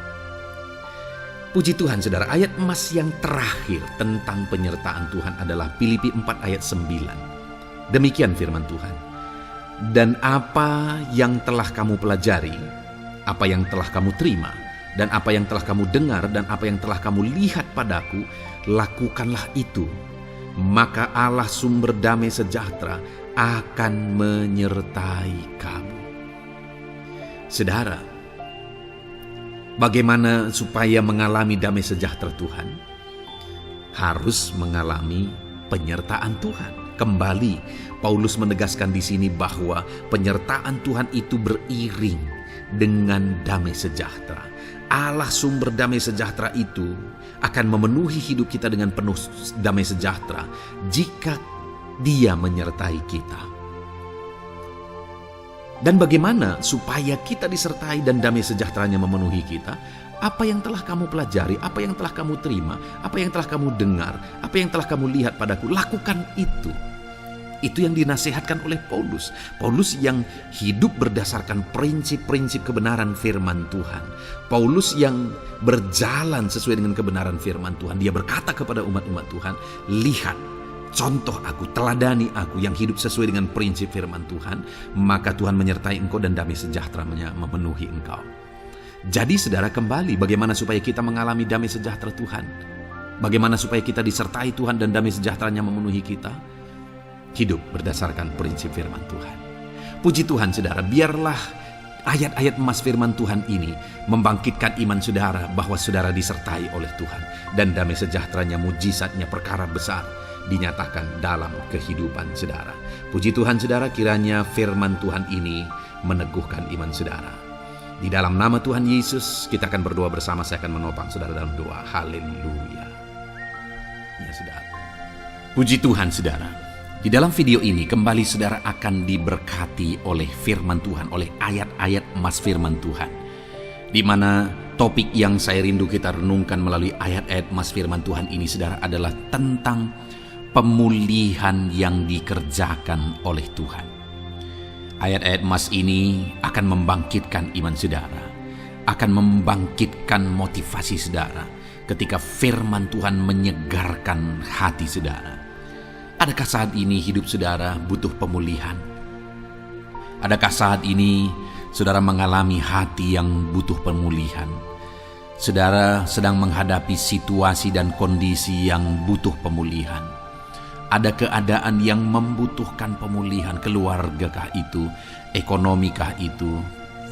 Puji Tuhan saudara, ayat emas yang terakhir tentang penyertaan Tuhan adalah Filipi 4 ayat 9. Demikian firman Tuhan. Dan apa yang telah kamu pelajari, apa yang telah kamu terima, dan apa yang telah kamu dengar, dan apa yang telah kamu lihat padaku, lakukanlah itu. Maka Allah sumber damai sejahtera akan menyertai kamu. Saudara, bagaimana supaya mengalami damai sejahtera Tuhan? Harus mengalami penyertaan Tuhan. Kembali, Paulus menegaskan di sini bahwa penyertaan Tuhan itu beriring dengan damai sejahtera. Allah sumber damai sejahtera itu akan memenuhi hidup kita dengan penuh damai sejahtera jika Dia menyertai kita. Dan bagaimana supaya kita disertai dan damai sejahteranya memenuhi kita? Apa yang telah kamu pelajari, apa yang telah kamu terima, apa yang telah kamu dengar, apa yang telah kamu lihat padaku, lakukan itu. Itu yang dinasihatkan oleh Paulus. Paulus yang hidup berdasarkan prinsip-prinsip kebenaran firman Tuhan. Paulus yang berjalan sesuai dengan kebenaran firman Tuhan. Dia berkata kepada umat-umat Tuhan, lihat, contoh aku, teladani aku yang hidup sesuai dengan prinsip firman Tuhan, maka Tuhan menyertai engkau dan damai sejahteranya memenuhi engkau. Jadi saudara, kembali, bagaimana supaya kita mengalami damai sejahtera Tuhan? Bagaimana supaya kita disertai Tuhan dan damai sejahteranya memenuhi kita? Hidup berdasarkan prinsip firman Tuhan. Puji Tuhan saudara, biarlah ayat-ayat emas firman Tuhan ini membangkitkan iman saudara bahwa saudara disertai oleh Tuhan. Dan damai sejahteranya, mujizatnya, perkara besar dinyatakan dalam kehidupan saudara. Puji Tuhan saudara, kiranya firman Tuhan ini meneguhkan iman saudara. Di dalam nama Tuhan Yesus kita akan berdoa bersama. Saya akan menopang saudara dalam doa. Haleluya. Ya saudara. Puji Tuhan saudara. Di dalam video ini kembali saudara akan diberkati oleh firman Tuhan, oleh ayat-ayat emas firman Tuhan. Di mana topik yang saya rindu kita renungkan melalui ayat-ayat emas firman Tuhan ini saudara adalah tentang pemulihan yang dikerjakan oleh Tuhan. Ayat-ayat emas ini akan membangkitkan iman saudara, akan membangkitkan motivasi saudara ketika firman Tuhan menyegarkan hati saudara. Adakah saat ini hidup saudara butuh pemulihan? Adakah saat ini saudara mengalami hati yang butuh pemulihan? Saudara sedang menghadapi situasi dan kondisi yang butuh pemulihan. Ada keadaan yang membutuhkan pemulihan, keluargakah itu, ekonomikah itu,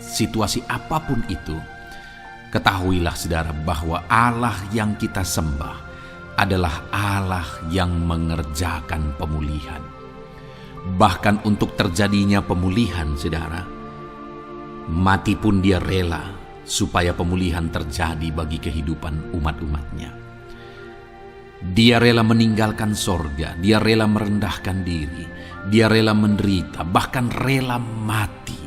situasi apapun itu. Ketahuilah saudara bahwa Allah yang kita sembah adalah Allah yang mengerjakan pemulihan. Bahkan untuk terjadinya pemulihan saudara, mati pun Dia rela supaya pemulihan terjadi bagi kehidupan umat-umatnya. Dia rela meninggalkan sorga, Dia rela merendahkan diri, Dia rela menderita, bahkan rela mati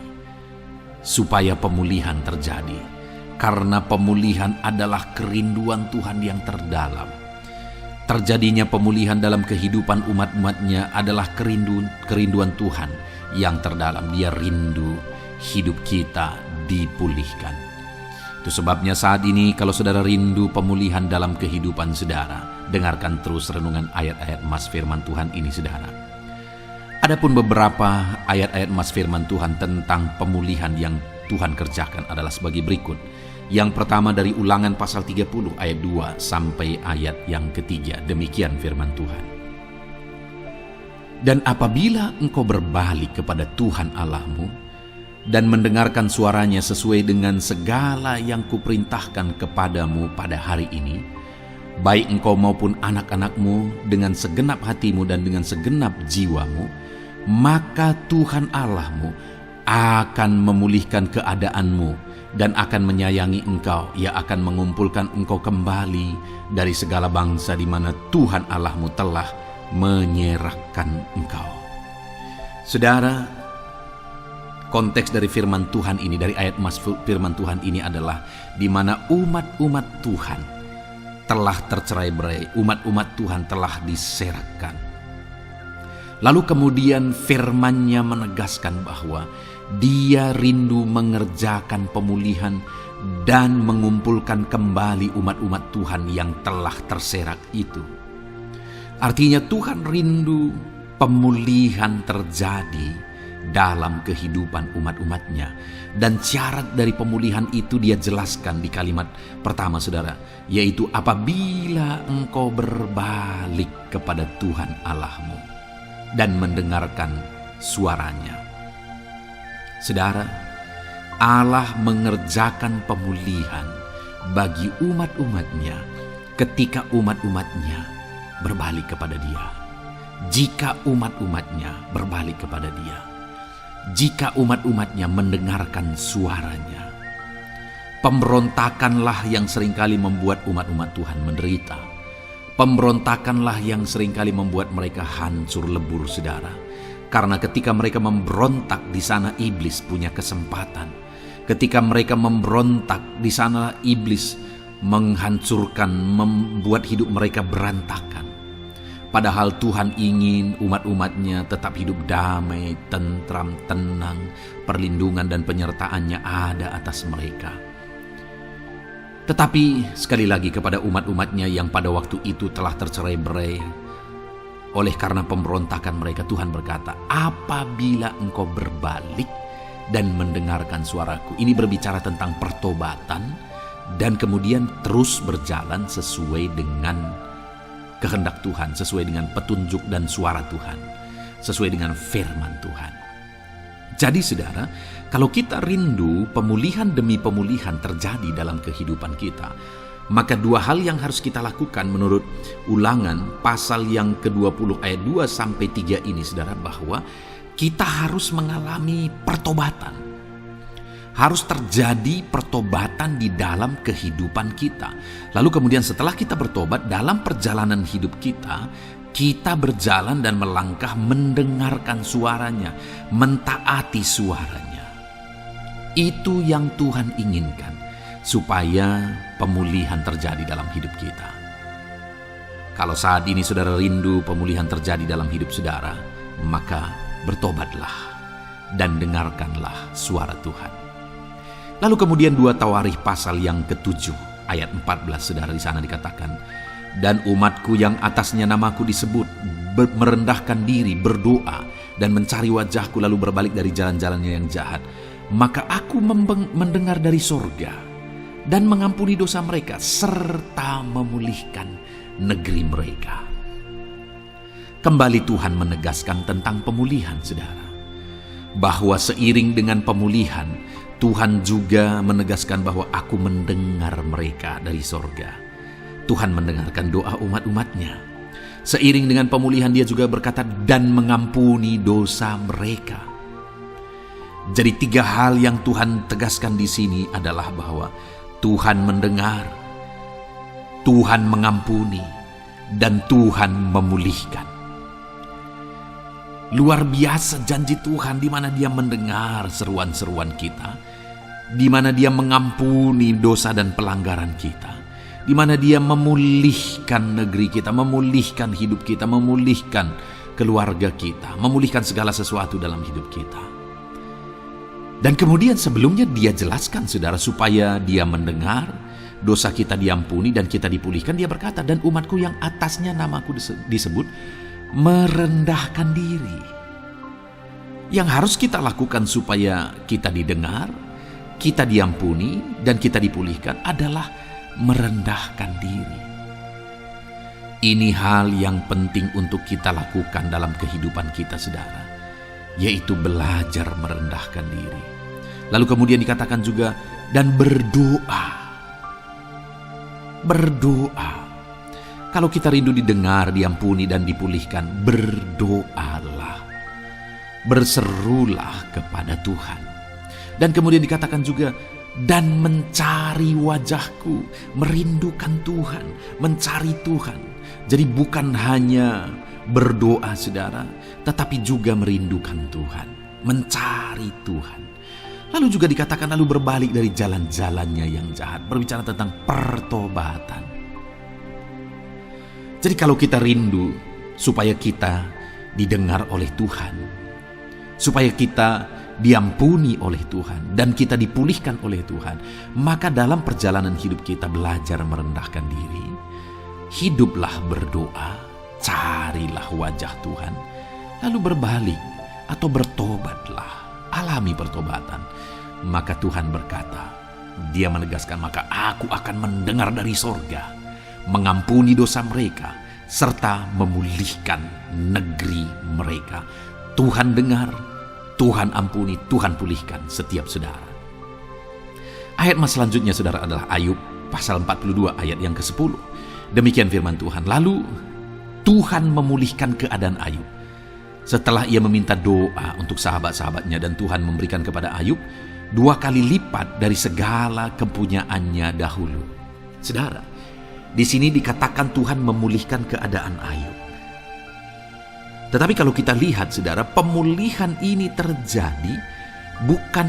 supaya pemulihan terjadi. Karena pemulihan adalah kerinduan Tuhan yang terdalam. Terjadinya pemulihan dalam kehidupan umat-umatnya adalah kerinduan Tuhan yang terdalam. Dia rindu hidup kita dipulihkan. Itu sebabnya saat ini kalau saudara rindu pemulihan dalam kehidupan saudara, dengarkan terus renungan ayat-ayat emas firman Tuhan ini saudara. Adapun beberapa ayat-ayat emas firman Tuhan tentang pemulihan yang Tuhan kerjakan adalah sebagai berikut. Yang pertama dari Ulangan pasal 30 ayat 2 sampai ayat yang ketiga. Demikian firman Tuhan. Dan apabila engkau berbalik kepada Tuhan Allahmu dan mendengarkan suaranya sesuai dengan segala yang kuperintahkan kepadamu pada hari ini, baik engkau maupun anak-anakmu dengan segenap hatimu dan dengan segenap jiwamu, maka Tuhan Allahmu akan memulihkan keadaanmu dan akan menyayangi engkau. Ia akan mengumpulkan engkau kembali dari segala bangsa di mana Tuhan Allahmu telah menyerahkan engkau. Saudara, konteks dari firman Tuhan ini, dari ayat emas firman Tuhan ini adalah di mana umat-umat Tuhan telah tercerai-berai, umat-umat Tuhan telah diserakkan. Lalu kemudian firman-Nya menegaskan bahwa Dia rindu mengerjakan pemulihan dan mengumpulkan kembali umat-umat Tuhan yang telah terserak itu. Artinya Tuhan rindu pemulihan terjadi dalam kehidupan umat-umatnya. Dan syarat dari pemulihan itu Dia jelaskan di kalimat pertama, saudara, yaitu apabila engkau berbalik kepada Tuhan Allahmu dan mendengarkan suaranya. Saudara, Allah mengerjakan pemulihan bagi umat-umatnya ketika umat-umatnya berbalik kepada Dia. Jika umat-umatnya berbalik kepada Dia, jika umat-umatnya mendengarkan suaranya. Pemberontakanlah yang seringkali membuat umat-umat Tuhan menderita. Pemberontakanlah yang seringkali membuat mereka hancur lebur, saudara. Karena ketika mereka memberontak, di sana iblis punya kesempatan. Ketika mereka memberontak, di sana iblis menghancurkan, membuat hidup mereka berantakan. Padahal Tuhan ingin umat-umatnya tetap hidup damai, tentram, tenang, perlindungan dan penyertaan-Nya ada atas mereka. Tetapi sekali lagi kepada umat-umatnya yang pada waktu itu telah tercerai-berai oleh karena pemberontakan mereka, Tuhan berkata, apabila engkau berbalik dan mendengarkan suaraku. Ini berbicara tentang pertobatan dan kemudian terus berjalan sesuai dengan kehendak Tuhan, sesuai dengan petunjuk dan suara Tuhan, sesuai dengan firman Tuhan. Jadi saudara, kalau kita rindu pemulihan demi pemulihan terjadi dalam kehidupan kita, maka dua hal yang harus kita lakukan menurut Ulangan pasal yang ke-20 ayat 2 sampai 3 ini, saudara, bahwa kita harus mengalami pertobatan. Harus terjadi pertobatan di dalam kehidupan kita. Lalu kemudian setelah kita bertobat, dalam perjalanan hidup kita, kita berjalan dan melangkah mendengarkan suaranya, mentaati suaranya. Itu yang Tuhan inginkan, supaya pemulihan terjadi dalam hidup kita. Kalau saat ini saudara rindu pemulihan terjadi dalam hidup saudara, maka bertobatlah dan dengarkanlah suara Tuhan. Lalu kemudian 2 Tawarikh pasal yang ke-7 ayat 14, saudara, di sana dikatakan, dan umatku yang atasnya namaku disebut merendahkan diri, berdoa dan mencari wajahku lalu berbalik dari jalan-jalannya yang jahat, maka aku mendengar dari sorga dan mengampuni dosa mereka serta memulihkan negeri mereka. Kembali Tuhan menegaskan tentang pemulihan, saudara, bahwa seiring dengan pemulihan Tuhan juga menegaskan bahwa aku mendengar mereka dari sorga. Tuhan mendengarkan doa umat-umatnya. Seiring dengan pemulihan Dia juga berkata dan mengampuni dosa mereka. Jadi 3 hal yang Tuhan tegaskan di sini adalah bahwa Tuhan mendengar, Tuhan mengampuni, dan Tuhan memulihkan. Luar biasa janji Tuhan, di mana Dia mendengar seruan-seruan kita, di mana Dia mengampuni dosa dan pelanggaran kita, di mana Dia memulihkan negeri kita, memulihkan hidup kita, memulihkan keluarga kita, memulihkan segala sesuatu dalam hidup kita. Dan kemudian sebelumnya Dia jelaskan, saudara, supaya Dia mendengar, dosa kita diampuni dan kita dipulihkan. Dia berkata, dan umatku yang atasnya namaku disebut merendahkan diri. Yang harus kita lakukan supaya kita didengar, kita diampuni, dan kita dipulihkan adalah merendahkan diri. Ini hal yang penting untuk kita lakukan dalam kehidupan kita, saudara, yaitu belajar merendahkan diri. Lalu kemudian dikatakan juga, dan berdoa. Berdoa. Kalau kita rindu didengar, diampuni, dan dipulihkan, berdoalah. Berserulah kepada Tuhan. Dan kemudian dikatakan juga, dan mencari wajahku, merindukan Tuhan, mencari Tuhan. Jadi bukan hanya berdoa, saudara, tetapi juga merindukan Tuhan, mencari Tuhan. Lalu juga dikatakan lalu berbalik dari jalan-jalannya yang jahat, berbicara tentang pertobatan. Jadi kalau kita rindu supaya kita didengar oleh Tuhan, supaya kita diampuni oleh Tuhan, dan kita dipulihkan oleh Tuhan, maka dalam perjalanan hidup kita belajar merendahkan diri, hiduplah berdoa, carilah wajah Tuhan, lalu berbalik atau bertobatlah, alami pertobatan. Maka Tuhan berkata, Dia menegaskan, maka aku akan mendengar dari sorga, mengampuni dosa mereka, serta memulihkan negeri mereka. Tuhan dengar, Tuhan ampuni, Tuhan pulihkan setiap saudara. Ayat mas selanjutnya, saudara, adalah Ayub pasal 42 ayat yang ke-10. Demikian firman Tuhan. Lalu Tuhan memulihkan keadaan Ayub setelah ia meminta doa untuk sahabat-sahabatnya, dan Tuhan memberikan kepada Ayub 2 kali lipat dari segala kepunyaannya dahulu. Saudara, di sini dikatakan Tuhan memulihkan keadaan Ayub. Tetapi kalau kita lihat, saudara, pemulihan ini terjadi bukan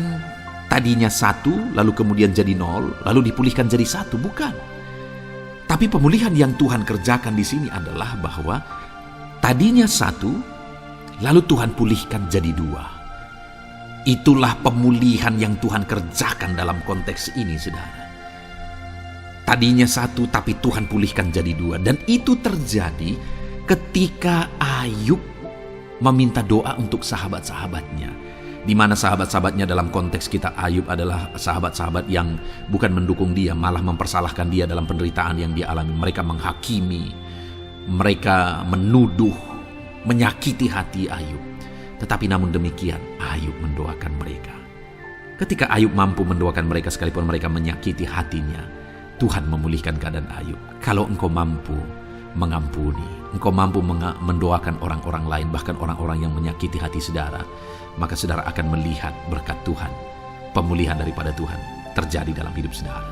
tadinya 1, lalu kemudian jadi 0, lalu dipulihkan jadi 1, bukan. Tapi pemulihan yang Tuhan kerjakan di sini adalah bahwa tadinya 1, lalu Tuhan pulihkan jadi 2. Itulah pemulihan yang Tuhan kerjakan dalam konteks ini, saudara. Tadinya 1, tapi Tuhan pulihkan jadi 2. Dan itu terjadi ketika Ayub meminta doa untuk sahabat-sahabatnya, di mana sahabat-sahabatnya dalam konteks kita Ayub adalah sahabat-sahabat yang bukan mendukung dia, malah mempersalahkan dia dalam penderitaan yang dia alami. Mereka menghakimi, mereka menuduh, menyakiti hati Ayub. Tetapi namun demikian, Ayub mendoakan mereka. Ketika Ayub mampu mendoakan mereka sekalipun mereka menyakiti hatinya, Tuhan memulihkan keadaan Ayub. Kalau engkau mampu mengampuni, engkau mampu mendoakan orang-orang lain, bahkan orang-orang yang menyakiti hati saudara, maka saudara akan melihat berkat Tuhan, pemulihan daripada Tuhan terjadi dalam hidup saudara.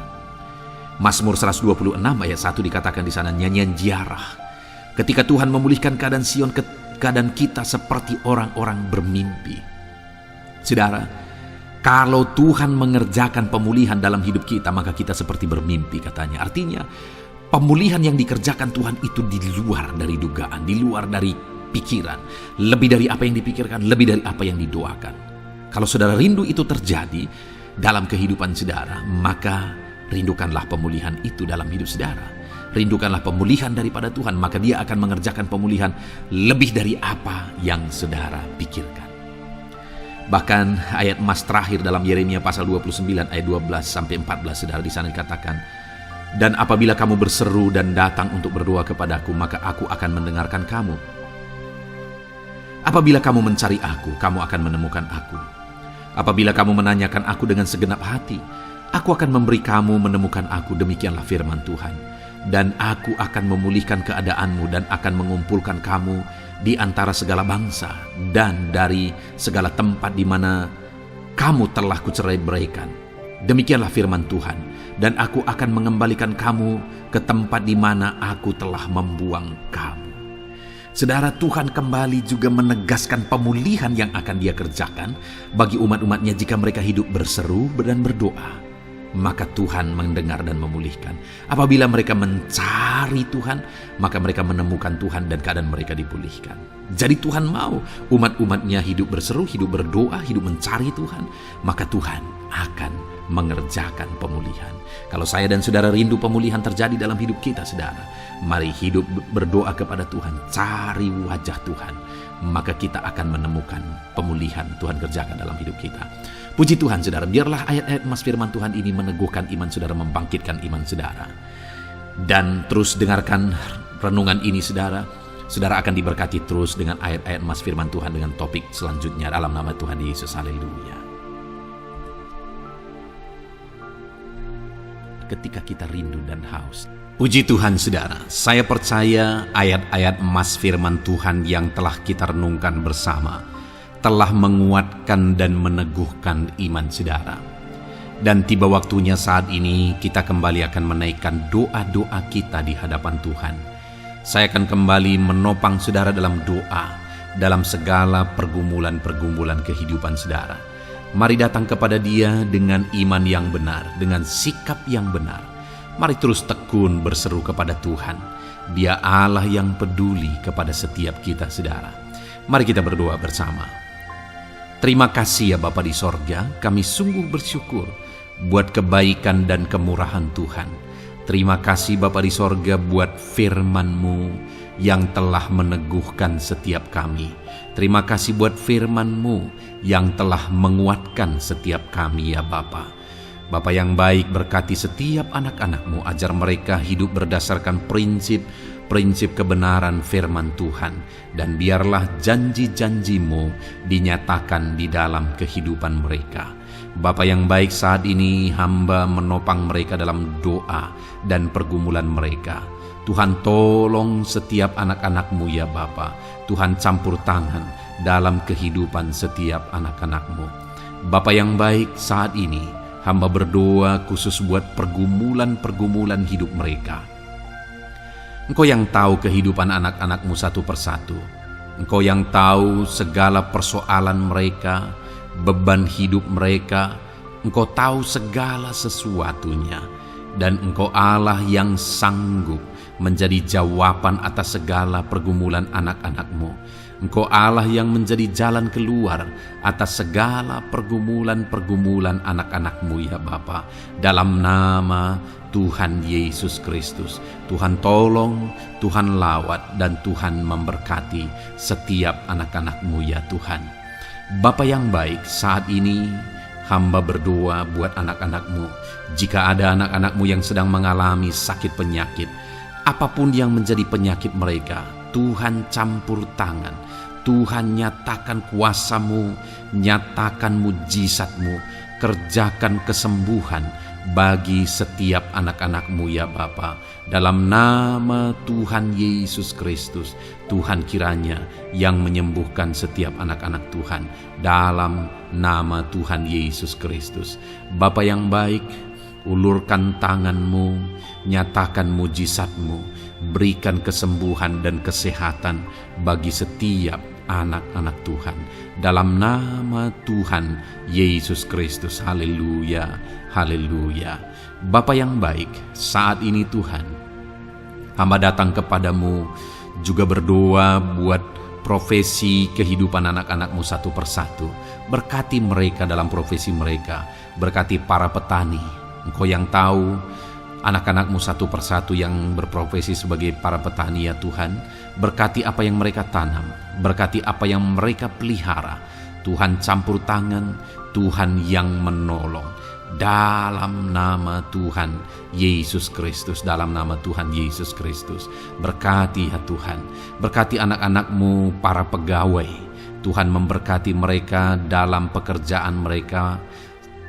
Mazmur 126 ayat 1 dikatakan di sana, nyanyian ziarah. Ketika Tuhan memulihkan keadaan Sion, keadaan kita seperti orang-orang bermimpi. Saudara, kalau Tuhan mengerjakan pemulihan dalam hidup kita, maka kita seperti bermimpi, katanya. Artinya, pemulihan yang dikerjakan Tuhan itu di luar dari dugaan, di luar dari pikiran, lebih dari apa yang dipikirkan, lebih dari apa yang didoakan. Kalau saudara rindu itu terjadi dalam kehidupan saudara, maka rindukanlah pemulihan itu dalam hidup saudara. Rindukanlah pemulihan daripada Tuhan, maka Dia akan mengerjakan pemulihan lebih dari apa yang saudara pikirkan. Bahkan ayat emas terakhir dalam Yeremia pasal 29 ayat 12-14, saudara, di sana dikatakan, dan apabila kamu berseru dan datang untuk berdoa kepadaku, maka aku akan mendengarkan kamu. Apabila kamu mencari aku, kamu akan menemukan aku. Apabila kamu menanyakan aku dengan segenap hati, aku akan memberi kamu menemukan aku, demikianlah firman Tuhan. Dan aku akan memulihkan keadaanmu dan akan mengumpulkan kamu di antara segala bangsa dan dari segala tempat di mana kamu telah kucerai-beraikan. Demikianlah firman Tuhan. Dan aku akan mengembalikan kamu ke tempat di mana aku telah membuang kamu. Saudara, Tuhan kembali juga menegaskan pemulihan yang akan Dia kerjakan bagi umat-umatnya jika mereka hidup berseru dan berdoa. Maka Tuhan mendengar dan memulihkan. Apabila mereka mencari Tuhan, maka mereka menemukan Tuhan dan keadaan mereka dipulihkan. Jadi Tuhan mau umat-umatnya hidup berseru, hidup berdoa, hidup mencari Tuhan, maka Tuhan akan mengerjakan pemulihan. Kalau saya dan saudara rindu pemulihan terjadi dalam hidup kita, saudara, mari hidup berdoa kepada Tuhan, cari wajah Tuhan, maka kita akan menemukan pemulihan Tuhan kerjakan dalam hidup kita. Puji Tuhan, saudara, biarlah ayat-ayat mas firman Tuhan ini meneguhkan iman saudara, membangkitkan iman saudara. Dan terus dengarkan renungan ini, saudara. Saudara akan diberkati terus dengan ayat-ayat mas firman Tuhan dengan topik selanjutnya dalam nama Tuhan Yesus. Haleluya. Ketika kita rindu dan haus. Puji Tuhan, saudara, saya percaya ayat-ayat emas firman Tuhan yang telah kita renungkan bersama telah menguatkan dan meneguhkan iman saudara. Dan tiba waktunya saat ini kita kembali akan menaikkan doa-doa kita di hadapan Tuhan. Saya akan kembali menopang saudara dalam doa, dalam segala pergumulan-pergumulan kehidupan saudara. Mari datang kepada Dia dengan iman yang benar, dengan sikap yang benar. Mari terus tekun berseru kepada Tuhan. Dia Allah yang peduli kepada setiap kita, saudara. Mari kita berdoa bersama. Terima kasih ya Bapa di sorga, kami sungguh bersyukur buat kebaikan dan kemurahan Tuhan. Terima kasih Bapa di sorga buat firman-Mu yang telah meneguhkan setiap kami. Terima kasih buat firman-Mu yang telah menguatkan setiap kami ya Bapa. Bapa yang baik, berkati setiap anak-anak-Mu, ajar mereka hidup berdasarkan prinsip kebenaran firman Tuhan, dan biarlah janji-janji-Mu dinyatakan di dalam kehidupan mereka. Bapa yang baik, saat ini hamba menopang mereka dalam doa dan pergumulan mereka. Tuhan tolong setiap anak-anak-Mu ya Bapa. Tuhan campur tangan dalam kehidupan setiap anak-anak-Mu. Bapa yang baik, saat ini hamba berdoa khusus buat pergumulan-pergumulan hidup mereka. Engkau yang tahu kehidupan anak-anak-Mu satu persatu. Engkau yang tahu segala persoalan mereka, beban hidup mereka. Engkau tahu segala sesuatunya. Dan Engkau Allah yang sanggup menjadi jawaban atas segala pergumulan anak-anak-Mu. Engkau Allah yang menjadi jalan keluar atas segala pergumulan-pergumulan anak-anak-Mu ya Bapa. Dalam nama Tuhan Yesus Kristus, Tuhan tolong, Tuhan lawat, dan Tuhan memberkati setiap anak-anak-Mu ya Tuhan. Bapa yang baik, saat ini hamba berdoa buat anak-anak-Mu. Jika ada anak-anak-Mu yang sedang mengalami sakit penyakit, apapun yang menjadi penyakit mereka, Tuhan campur tangan, Tuhan nyatakan kuasa-Mu, nyatakan mujizat-Mu, kerjakan kesembuhan bagi setiap anak-anak-Mu ya Bapa. Dalam nama Tuhan Yesus Kristus, Tuhan kiranya yang menyembuhkan setiap anak-anak Tuhan. Dalam nama Tuhan Yesus Kristus. Bapa yang baik, ulurkan tangan-Mu, nyatakan mujizat-Mu, berikan kesembuhan dan kesehatan bagi setiap anak-anak Tuhan. Dalam nama Tuhan Yesus Kristus. Haleluya, haleluya. Bapa yang baik, saat ini Tuhan, hamba datang kepadamu juga berdoa buat profesi kehidupan anak-anak-Mu satu persatu. Berkati mereka dalam profesi mereka. Berkati para petani. Engkau yang tahu anak-anak-Mu satu persatu yang berprofesi sebagai para petani ya Tuhan. Berkati apa yang mereka tanam, berkati apa yang mereka pelihara. Tuhan campur tangan, Tuhan yang menolong. Dalam nama Tuhan Yesus Kristus, dalam nama Tuhan Yesus Kristus. Berkati ya Tuhan, berkati anak-anak-Mu para pegawai. Tuhan memberkati mereka dalam pekerjaan mereka,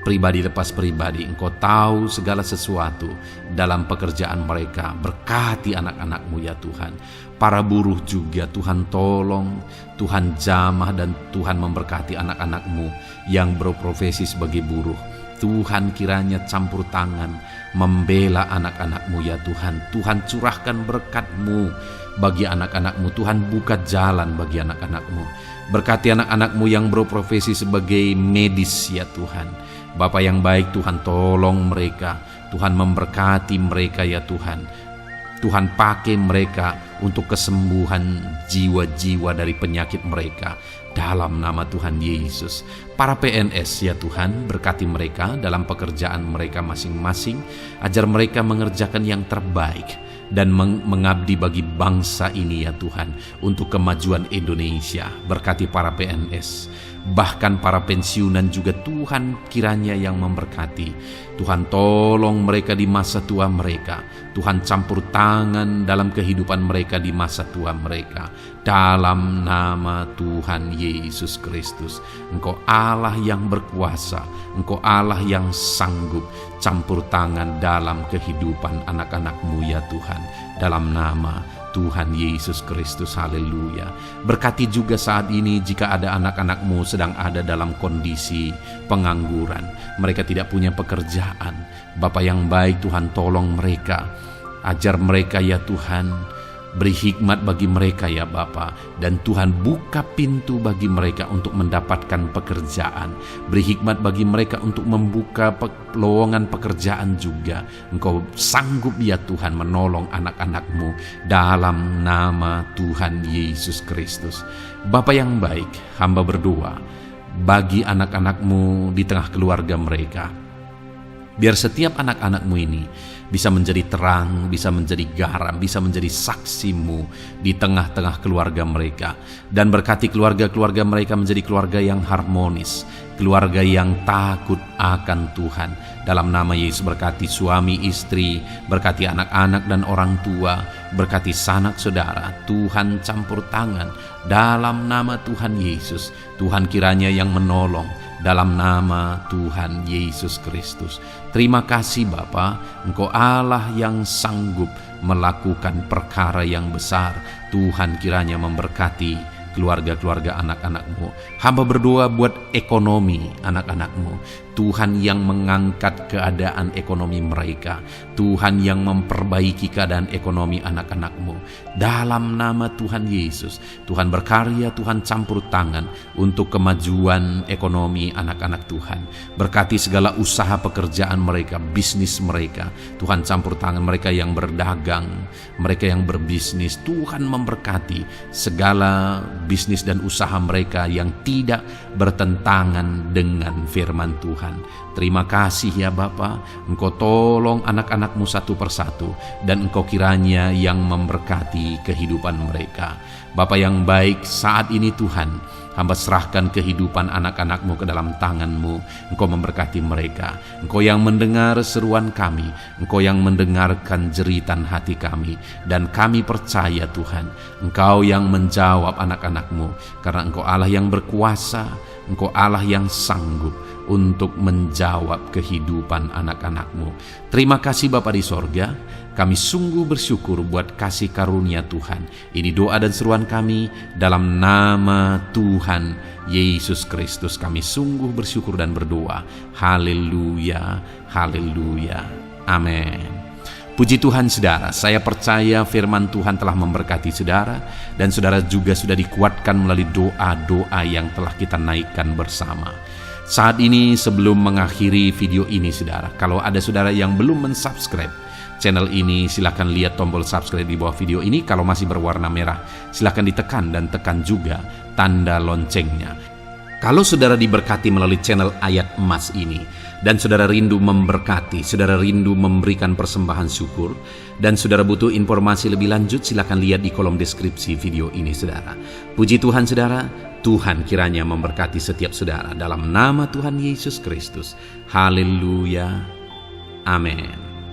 pribadi lepas pribadi. Engkau tahu segala sesuatu dalam pekerjaan mereka. Berkati anak-anak-Mu ya Tuhan. Para buruh juga Tuhan tolong, Tuhan jamah, dan Tuhan memberkati anak-anak-Mu yang berprofesi sebagai buruh. Tuhan kiranya campur tangan membela anak-anak-Mu ya Tuhan. Tuhan curahkan berkat-Mu bagi anak-anak-Mu. Tuhan buka jalan bagi anak-anak-Mu. Berkati anak-anak-Mu yang berprofesi sebagai medis ya Tuhan. Bapa yang baik, Tuhan tolong mereka. Tuhan memberkati mereka ya Tuhan. Tuhan pakai mereka untuk kesembuhan jiwa-jiwa dari penyakit mereka. Dalam nama Tuhan Yesus. Para PNS ya Tuhan, berkati mereka dalam pekerjaan mereka masing-masing. Ajar mereka mengerjakan yang terbaik dan mengabdi bagi bangsa ini ya Tuhan, untuk kemajuan Indonesia. Berkati para PNS, bahkan para pensiunan juga Tuhan kiranya yang memberkati. Tuhan tolong mereka di masa tua mereka. Tuhan campur tangan dalam kehidupan mereka di masa tua mereka. Dalam nama Tuhan Yesus Kristus. Engkau Allah yang berkuasa, Engkau Allah yang sanggup. Campur tangan dalam kehidupan anak-anak-Mu ya Tuhan. Dalam nama Tuhan Yesus Kristus, haleluya. Berkati juga saat ini jika ada anak-anak-Mu sedang ada dalam kondisi pengangguran, mereka tidak punya pekerjaan. Bapa yang baik, Tuhan tolong mereka, ajar mereka ya Tuhan, beri hikmat bagi mereka ya Bapa, dan Tuhan buka pintu bagi mereka untuk mendapatkan pekerjaan. Beri hikmat bagi mereka untuk membuka lowongan pekerjaan juga. Engkau sanggup ya Tuhan menolong anak-anak-Mu dalam nama Tuhan Yesus Kristus. Bapa yang baik, hamba berdoa bagi anak-anak-Mu di tengah keluarga mereka. Biar setiap anak-anak-Mu ini bisa menjadi terang, bisa menjadi garam, bisa menjadi saksi-Mu di tengah-tengah keluarga mereka. Dan berkati keluarga-keluarga mereka menjadi keluarga yang harmonis, keluarga yang takut akan Tuhan. Dalam nama Yesus, berkati suami istri, berkati anak-anak dan orang tua, berkati sanak saudara. Tuhan campur tangan dalam nama Tuhan Yesus. Tuhan kiranya yang menolong dalam nama Tuhan Yesus Kristus. Terima kasih Bapa, Engkau Allah yang sanggup melakukan perkara yang besar. Tuhan kiranya memberkati keluarga-keluarga anak-anak-Mu. Hamba berdoa buat ekonomi anak-anak-Mu. Tuhan yang mengangkat keadaan ekonomi mereka. Tuhan yang memperbaiki keadaan ekonomi anak-anak-Mu. Dalam nama Tuhan Yesus, Tuhan berkarya, Tuhan campur tangan untuk kemajuan ekonomi anak-anak Tuhan. Berkati segala usaha pekerjaan mereka, bisnis mereka. Tuhan campur tangan mereka yang berdagang, mereka yang berbisnis. Tuhan memberkati segala bisnis dan usaha mereka yang tidak bertentangan dengan firman Tuhan. Terima kasih ya Bapa, Engkau tolong anak-anak-Mu satu persatu, dan Engkau kiranya yang memberkati kehidupan mereka. Bapa yang baik, saat ini Tuhan, hamba serahkan kehidupan anak-anak-Mu ke dalam tangan-Mu. Engkau memberkati mereka. Engkau yang mendengar seruan kami, Engkau yang mendengarkan jeritan hati kami, dan kami percaya Tuhan, Engkau yang menjawab anak-anak-Mu, karena Engkau Allah yang berkuasa, Engkau Allah yang sanggup untuk menjawab kehidupan anak-anak-Mu. Terima kasih Bapa di sorga. Kami sungguh bersyukur buat kasih karunia Tuhan. Ini doa dan seruan kami dalam nama Tuhan Yesus Kristus. Kami sungguh bersyukur dan berdoa. Haleluya, haleluya, amin. Puji Tuhan saudara, saya percaya firman Tuhan telah memberkati saudara, dan saudara juga sudah dikuatkan melalui doa-doa yang telah kita naikkan bersama. Saat ini sebelum mengakhiri video ini saudara, kalau ada saudara yang belum mensubscribe channel ini, silakan lihat tombol subscribe di bawah video ini. Kalau masih berwarna merah, silakan ditekan dan tekan juga tanda loncengnya. Kalau saudara diberkati melalui channel Ayat Emas ini, dan saudara rindu memberkati, saudara rindu memberikan persembahan syukur, dan saudara butuh informasi lebih lanjut, silakan lihat di kolom deskripsi video ini saudara. Puji Tuhan saudara, Tuhan kiranya memberkati setiap saudara dalam nama Tuhan Yesus Kristus. Haleluya, amin.